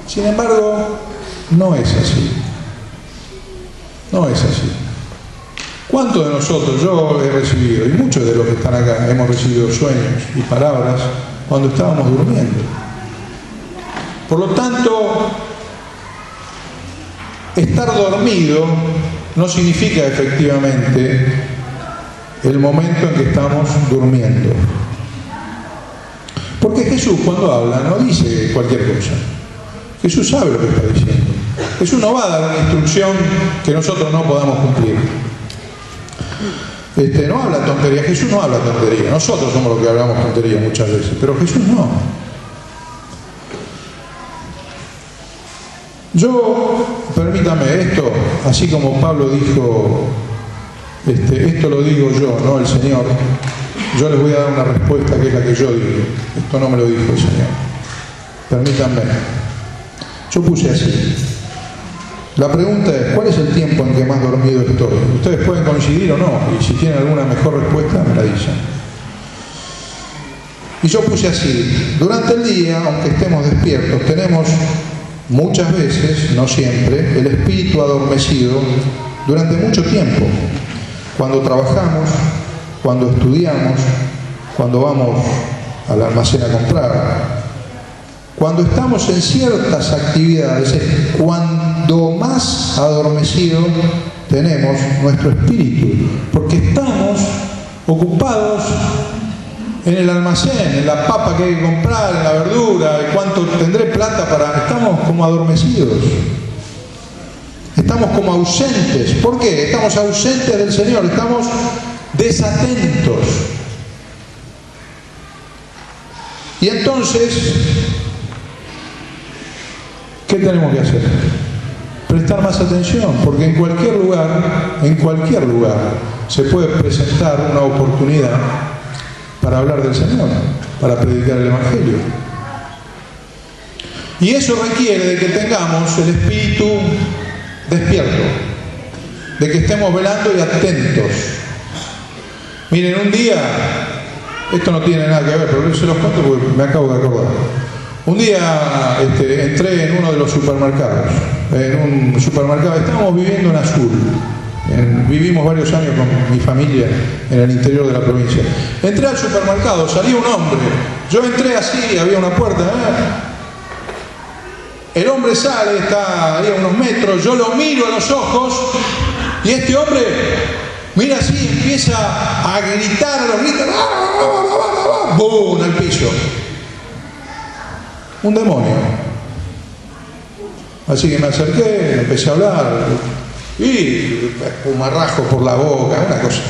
Sin embargo, no es así. No es así. ¿Cuántos de nosotros, yo he recibido, y muchos de los que están acá, hemos recibido sueños y palabras cuando estábamos durmiendo? Por lo tanto, estar dormido no significa efectivamente el momento en que estamos durmiendo. Porque Jesús, cuando habla, no dice cualquier cosa. Jesús sabe lo que está diciendo. Jesús no va a dar una instrucción que nosotros no podamos cumplir. No habla tontería. Jesús no habla tontería. Nosotros somos los que hablamos tontería muchas veces, pero Jesús no. Permítame esto, así como Pablo dijo, esto lo digo yo, no el Señor, yo les voy a dar una respuesta que es la que yo digo. Esto no me lo dijo el Señor. Permítanme. Yo puse así. La pregunta es, ¿cuál es el tiempo en que más dormido estoy? Ustedes pueden coincidir o no, y si tienen alguna mejor respuesta, me la dicen. Y yo puse así, durante el día, aunque estemos despiertos, tenemos muchas veces, no siempre, el espíritu adormecido durante mucho tiempo. Cuando trabajamos, cuando estudiamos, cuando vamos al almacén a comprar, cuando estamos en ciertas actividades, es cuando más adormecido tenemos nuestro espíritu, porque estamos ocupados en el almacén, en la papa que hay que comprar, en la verdura, en cuánto tendré plata para... Estamos como adormecidos. Estamos como ausentes. ¿Por qué? Estamos ausentes del Señor, estamos desatentos. Y entonces, ¿qué tenemos que hacer? Prestar más atención, porque en cualquier lugar, se puede presentar una oportunidad para hablar del Señor, para predicar el Evangelio. Y eso requiere de que tengamos el espíritu despierto, de que estemos velando y atentos. Miren, un día, esto no tiene nada que ver, pero yo se los cuento porque me acabo de acordar. Un día entré en uno de los supermercados, estábamos viviendo en Azul. Vivimos varios años con mi familia en el interior de la provincia. Entré al supermercado, salía un hombre. Yo entré así, había una puerta. El hombre sale, está ahí a unos metros. Yo lo miro a los ojos y este hombre mira así, empieza a gritar a los gritos. ¡Bum! Al piso. Un demonio. Así que me acerqué, empecé a hablar. Y espumarrajo por la boca, una cosa.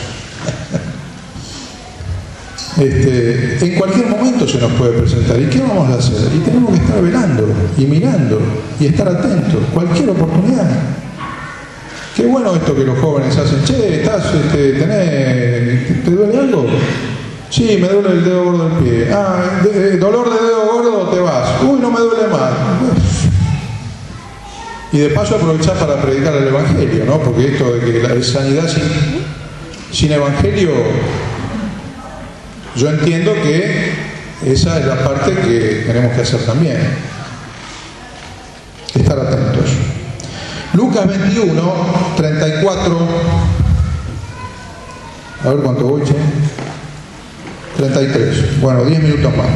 En cualquier momento se nos puede presentar. ¿Y qué vamos a hacer? Y tenemos que estar velando y mirando y estar atentos. Cualquier oportunidad. Qué bueno esto que los jóvenes hacen. Che, ¿te duele algo? Sí, me duele el dedo gordo del pie. Dolor de dedo gordo, te vas. Uy, no me duele más. Y de paso aprovechar para predicar el Evangelio, ¿no? Porque esto de que la sanidad sin Evangelio, yo entiendo que esa es la parte que tenemos que hacer también. Estar atentos. Lucas 21, 34. A ver cuánto voy, che. 33. Bueno, 10 minutos más.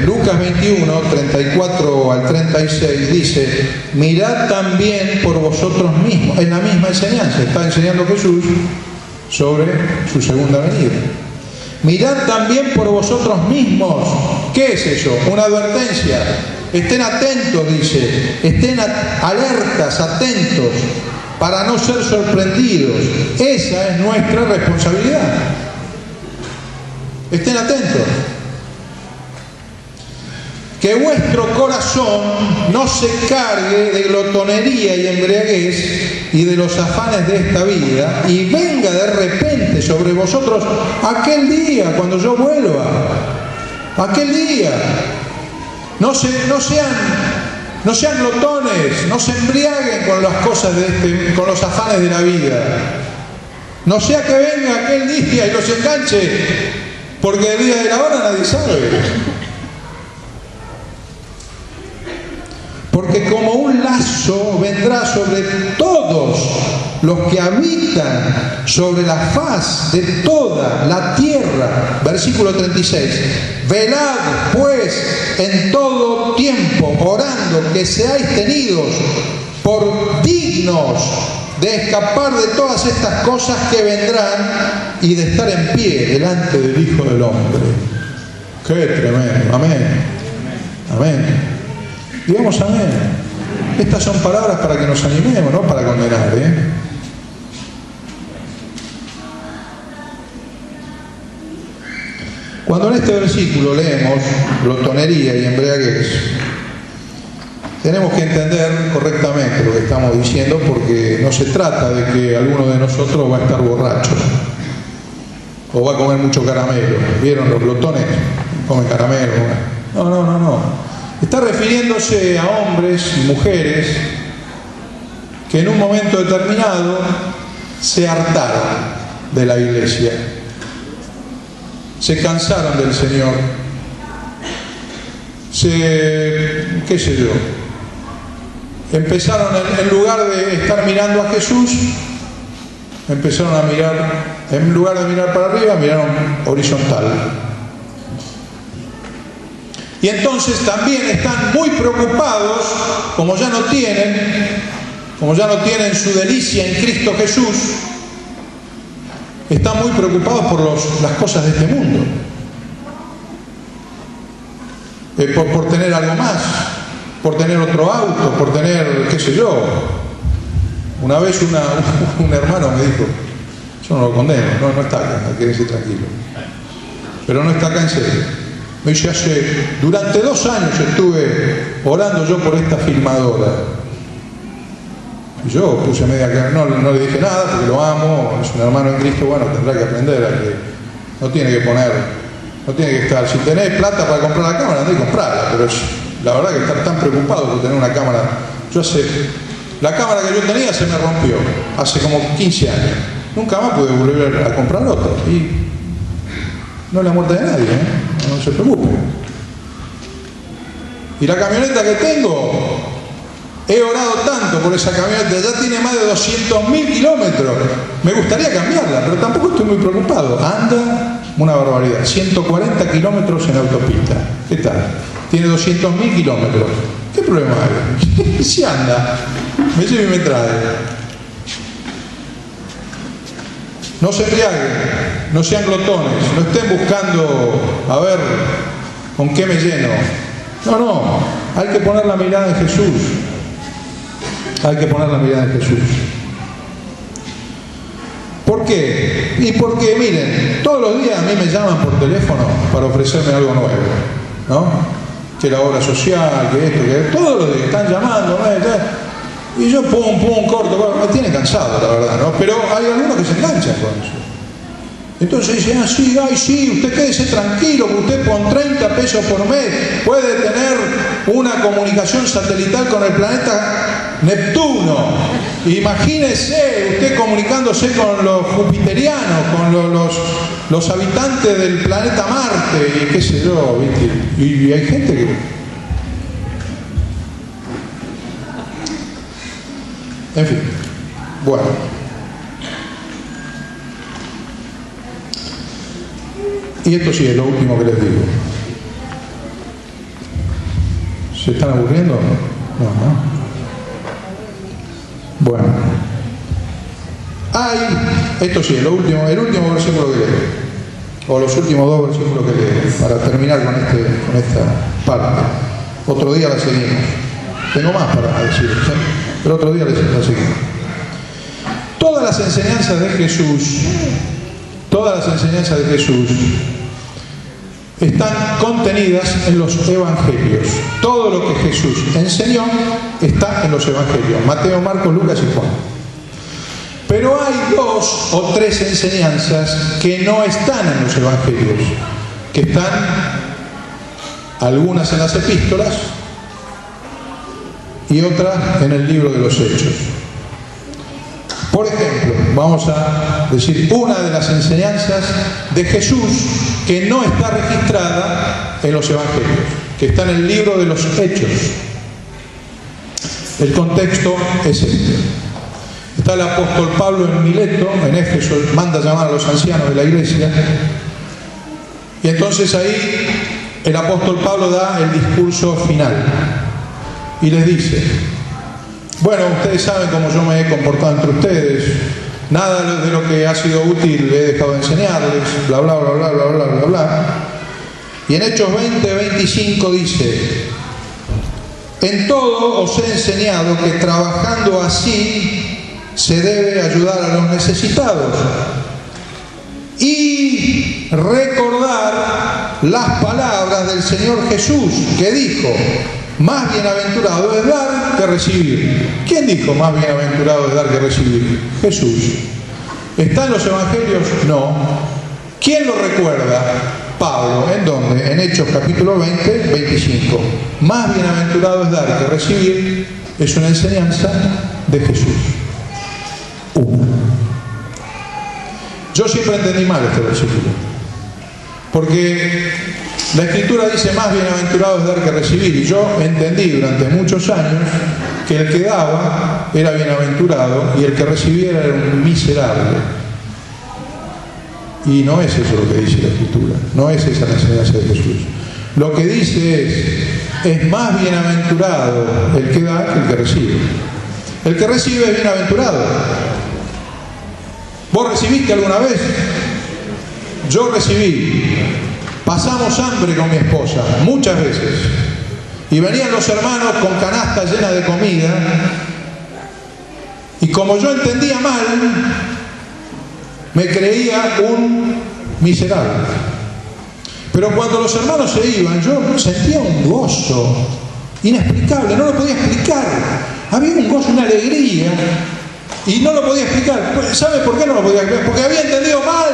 Lucas 21, 34 al 36 dice: mirad también por vosotros mismos. Es la misma enseñanza, está enseñando Jesús sobre su segunda venida. Mirad también por vosotros mismos. ¿Qué es eso? Una advertencia. Estén atentos, dice. Estén alertas, atentos, para no ser sorprendidos. Esa es nuestra responsabilidad. Estén atentos. Que vuestro corazón no se cargue de glotonería y embriaguez y de los afanes de esta vida, y venga de repente sobre vosotros aquel día cuando yo vuelva. Aquel día. No sean glotones, no se embriaguen con las cosas con los afanes de la vida. No sea que venga aquel día y los enganche, porque el día de la hora nadie sabe. Porque como un lazo vendrá sobre todos los que habitan sobre la faz de toda la tierra. Versículo 36. Velad pues en todo tiempo, orando que seáis tenidos por dignos de escapar de todas estas cosas que vendrán y de estar en pie delante del Hijo del Hombre. ¡Qué tremendo! Amén. Amén. Digamos amén. Estas son palabras para que nos animemos, no para condenar, Cuando en este versículo leemos glotonería y embriaguez, tenemos que entender correctamente lo que estamos diciendo, porque no se trata de que alguno de nosotros va a estar borracho o va a comer mucho caramelo. ¿Vieron los glotones? Comen caramelo. No. Está refiriéndose a hombres y mujeres que en un momento determinado se hartaron de la iglesia, se cansaron del Señor, qué sé yo, empezaron, en lugar de estar mirando a Jesús, empezaron a mirar, en lugar de mirar para arriba, miraron horizontal. Y entonces también están muy preocupados, como ya no tienen su delicia en Cristo Jesús, están muy preocupados por las cosas de este mundo, por tener algo más, por tener otro auto, por tener, qué sé yo. Una vez un hermano me dijo, yo no lo condeno, no está acá, quédese tranquilo, pero no está acá en serio. Me dice, durante 2 años estuve orando yo por esta filmadora. Y yo puse media cara, no le dije nada porque lo amo, es un hermano en Cristo, bueno, tendrá que aprender a que no tiene que estar, si tenés plata para comprar la cámara, andá y comprarla, pero la verdad que estar tan preocupado por tener una cámara. La cámara que yo tenía se me rompió hace como 15 años. Nunca más pude volver a comprar otra. Y no es la muerte de nadie, no se preocupe. Y la camioneta que tengo, he orado tanto por esa camioneta, ya tiene más de 200.000 kilómetros. Me gustaría cambiarla, pero tampoco estoy muy preocupado. Anda una barbaridad, 140 kilómetros en autopista. ¿Qué tal? Tiene 200.000 kilómetros. ¿Qué problema hay? Si anda, me lleva y me trae. No se embriaguen, no sean glotones, no estén buscando a ver con qué me lleno. No, hay que poner la mirada en Jesús. Hay que poner la mirada en Jesús. ¿Por qué? Y porque, miren, todos los días a mí me llaman por teléfono para ofrecerme algo nuevo, ¿no? Que la obra social, que esto, que todos los días están llamando, y yo corto, me tiene cansado, la verdad, ¿no? Pero hay algunos que se enganchan con eso. Entonces dicen, sí, usted quédese tranquilo, que usted con 30 pesos por mes puede tener una comunicación satelital con el planeta Neptuno. Imagínese usted comunicándose con los jupiterianos, con los habitantes del planeta Marte, y qué sé yo, ¿viste? Y hay gente que... En fin, bueno. Y esto sí es lo último que les digo. ¿Se están aburriendo? No. Bueno. Esto sí es lo último, el último versículo que leo. O los últimos 2 versículos que leo, para terminar con esta parte. Otro día la seguimos. Tengo más para decir, ¿sí? Pero otro día la seguimos. Todas las enseñanzas de Jesús están contenidas en los evangelios. Todo lo que Jesús enseñó está en los evangelios: Mateo, Marcos, Lucas y Juan. Pero hay 2 o 3 enseñanzas que no están en los evangelios, que están algunas en las epístolas y otras en el libro de los Hechos. Por ejemplo, vamos a decir una de las enseñanzas de Jesús que no está registrada en los evangelios, que está en el libro de los Hechos. El contexto es este. Está el apóstol Pablo en Mileto, en Éfeso, manda llamar a los ancianos de la iglesia, y entonces ahí el apóstol Pablo da el discurso final y les dice: bueno, ustedes saben cómo yo me he comportado entre ustedes, nada de lo que ha sido útil he dejado de enseñarles, bla bla bla bla bla bla bla bla. Y en Hechos 20:25 dice: en todo os he enseñado que trabajando así se debe ayudar a los necesitados y recordar las palabras del Señor Jesús, que dijo: más bienaventurado es dar que recibir. ¿Quién dijo más bienaventurado es dar que recibir? Jesús. ¿Está en los evangelios? No. ¿Quién lo recuerda? Pablo. ¿En dónde? En Hechos capítulo 20:25. Más bienaventurado es dar que recibir. Es una enseñanza de Jesús. Yo siempre entendí mal este versículo, porque la Escritura dice: más bienaventurado es dar que recibir, y yo entendí durante muchos años que el que daba era bienaventurado y el que recibía era un miserable. Y no es eso lo que dice la Escritura, no es esa la enseñanza de Jesús. Lo que dice es más bienaventurado el que da que el que recibe. El que recibe es bienaventurado. ¿Vos recibiste alguna vez? Yo recibí. Pasamos hambre con mi esposa, muchas veces. Y venían los hermanos con canastas llenas de comida. Y como yo entendía mal, me creía un miserable. Pero cuando los hermanos se iban, yo sentía un gozo inexplicable, no lo podía explicar. Había un gozo, una alegría, y no lo podía explicar. ¿Sabe por qué no lo podía explicar? Porque había entendido mal.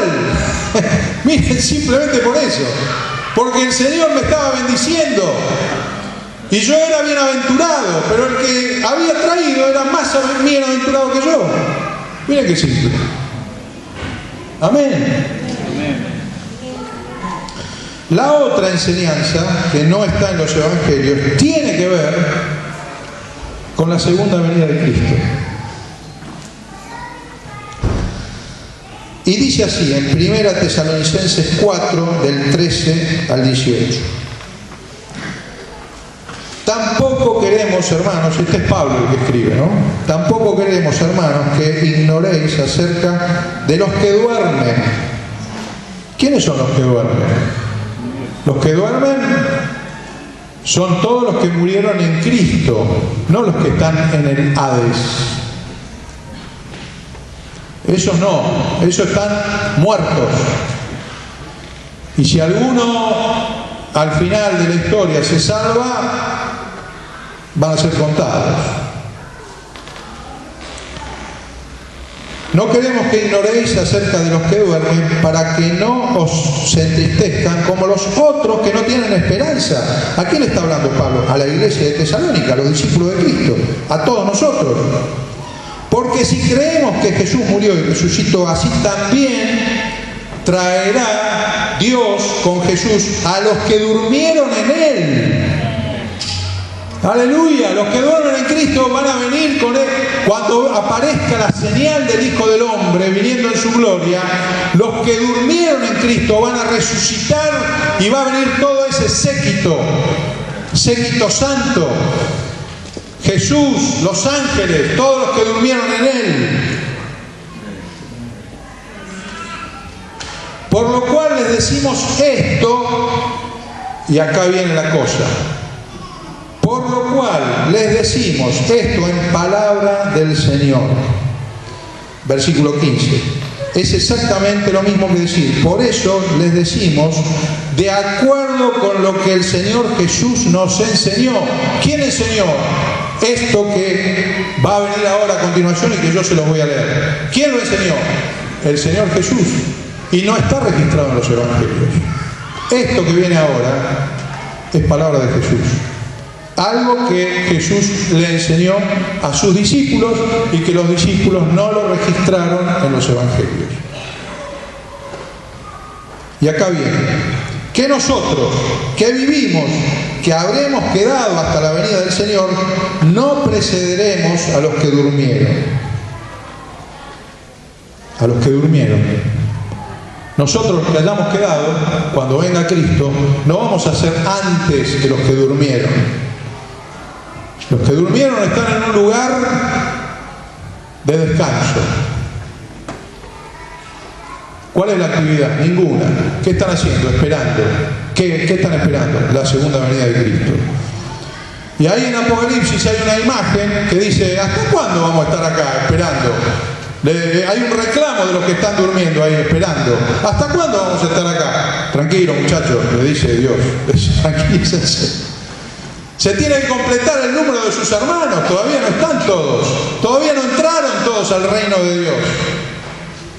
Miren, simplemente por eso. Porque el Señor me estaba bendiciendo y yo era bienaventurado, pero el que había traído era más bienaventurado que yo. Miren qué simple. Amén. La otra enseñanza que no está en los evangelios tiene que ver con la segunda venida de Cristo. Y dice así en 1 Tesalonicenses 4, del 13 al 18. Tampoco queremos, hermanos, este es Pablo el que escribe, ¿no? Tampoco queremos, hermanos, que ignoréis acerca de los que duermen. ¿Quiénes son los que duermen? Los que duermen son todos los que murieron en Cristo, no los que están en el Hades. Esos no, esos están muertos. Y si alguno al final de la historia se salva, van a ser contados. No queremos que ignoréis acerca de los que duermen, para que no os se entristezcan como los otros que no tienen esperanza. ¿A quién le está hablando Pablo? A la iglesia de Tesalónica, a los discípulos de Cristo, a todos nosotros. Porque si creemos que Jesús murió y resucitó, así también traerá Dios con Jesús a los que durmieron en Él. Aleluya, los que duermen en Cristo van a venir con Él. Cuando aparezca la señal del Hijo del Hombre viniendo en su gloria, los que durmieron en Cristo van a resucitar y va a venir todo ese séquito santo. Jesús, los ángeles, todos los que durmieron en Él. Por lo cual les decimos esto, y acá viene la cosa. Por lo cual les decimos esto en palabra del Señor. Versículo 15. es exactamente lo mismo que decir. Por eso les decimos, de acuerdo con lo que el Señor Jesús nos enseñó. ¿Quién enseñó esto que va a venir ahora a continuación y que yo se los voy a leer? ¿Quién lo enseñó? El Señor Jesús. Y no está registrado en los evangelios. Esto que viene ahora es palabra de Jesús. Algo que Jesús le enseñó a sus discípulos y que los discípulos no lo registraron en los evangelios. Y acá viene, que nosotros, que vivimos, que habremos quedado hasta la venida del Señor, no precederemos a los que durmieron. A los que durmieron. Nosotros los que hayamos quedado, cuando venga Cristo, no vamos a ser antes que los que durmieron. Los que durmieron están en un lugar de descanso. ¿Cuál es la actividad? Ninguna. ¿Qué están haciendo? Esperando. ¿Qué están esperando? La segunda venida de Cristo. Y ahí en Apocalipsis hay una imagen que dice, ¿hasta cuándo vamos a estar acá esperando? Hay un reclamo de los que están durmiendo ahí esperando. ¿Hasta cuándo vamos a estar acá? Tranquilo, muchachos, le dice Dios. Tranquilícense. Se tiene que completar el número de sus hermanos. Todavía no están todos. Todavía no entraron todos al reino de Dios.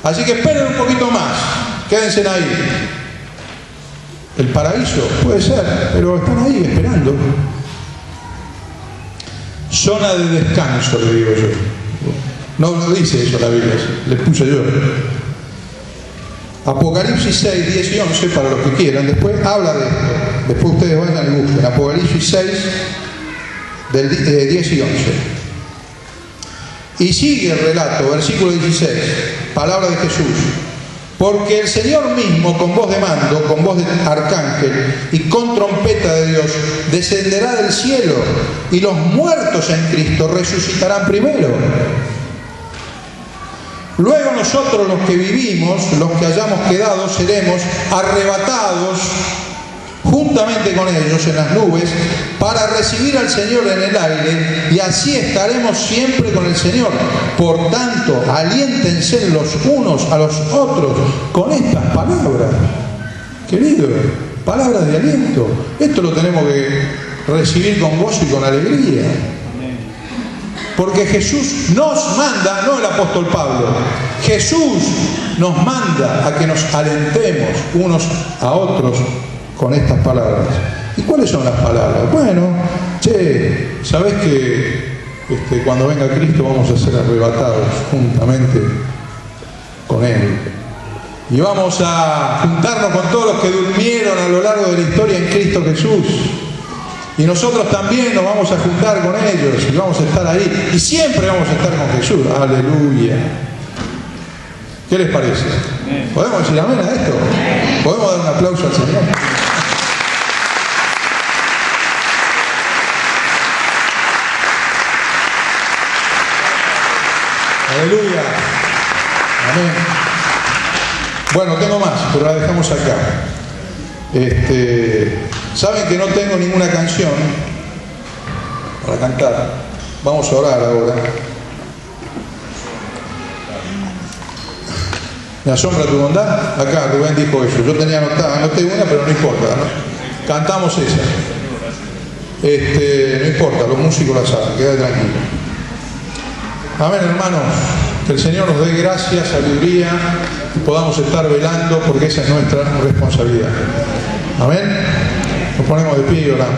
Así que esperen un poquito más. Quédense ahí. El paraíso puede ser, pero están ahí esperando. Zona de descanso, le digo yo. No lo dice eso la Biblia, le puse yo. Apocalipsis 6, 10 y 11, para los que quieran. Después habla de esto. Después ustedes vayan y busquen. Apocalipsis 6, del 10 y 11. Y sigue el relato, versículo 16, palabra de Jesús. Porque el Señor mismo, con voz de mando, con voz de arcángel y con trompeta de Dios, descenderá del cielo, y los muertos en Cristo resucitarán primero. Luego nosotros, los que vivimos, los que hayamos quedado, seremos arrebatados juntamente con ellos en las nubes para recibir al Señor en el aire, y así estaremos siempre con el Señor. Por tanto, aliéntense los unos a los otros con estas palabras. Querido, palabras de aliento. Esto lo tenemos que recibir con gozo y con alegría. Porque Jesús nos manda, no el apóstol Pablo, Jesús nos manda a que nos alentemos unos a otros con estas palabras. ¿Y cuáles son las palabras? Bueno, ¿sabés que cuando venga Cristo vamos a ser arrebatados juntamente con Él? Y vamos a juntarnos con todos los que durmieron a lo largo de la historia en Cristo Jesús. Y nosotros también nos vamos a juntar con ellos y vamos a estar ahí. Y siempre vamos a estar con Jesús. Aleluya. ¿Qué les parece? ¿Podemos decir amén a esto? ¿Podemos dar un aplauso al Señor? Aleluya. Amén. Bueno, tengo más, pero la dejamos acá. Saben que no tengo ninguna canción para cantar. Vamos a orar ahora. ¿Me asombra tu bondad? Acá Rubén dijo eso. Yo tenía anoté una, pero no importa, ¿no? Cantamos esa. No importa, los músicos la saben, queda tranquilo. Amén, hermanos. Que el Señor nos dé gracia, sabiduría, y podamos estar velando, porque esa es nuestra responsabilidad. Amén. Nos ponemos de pie y oramos.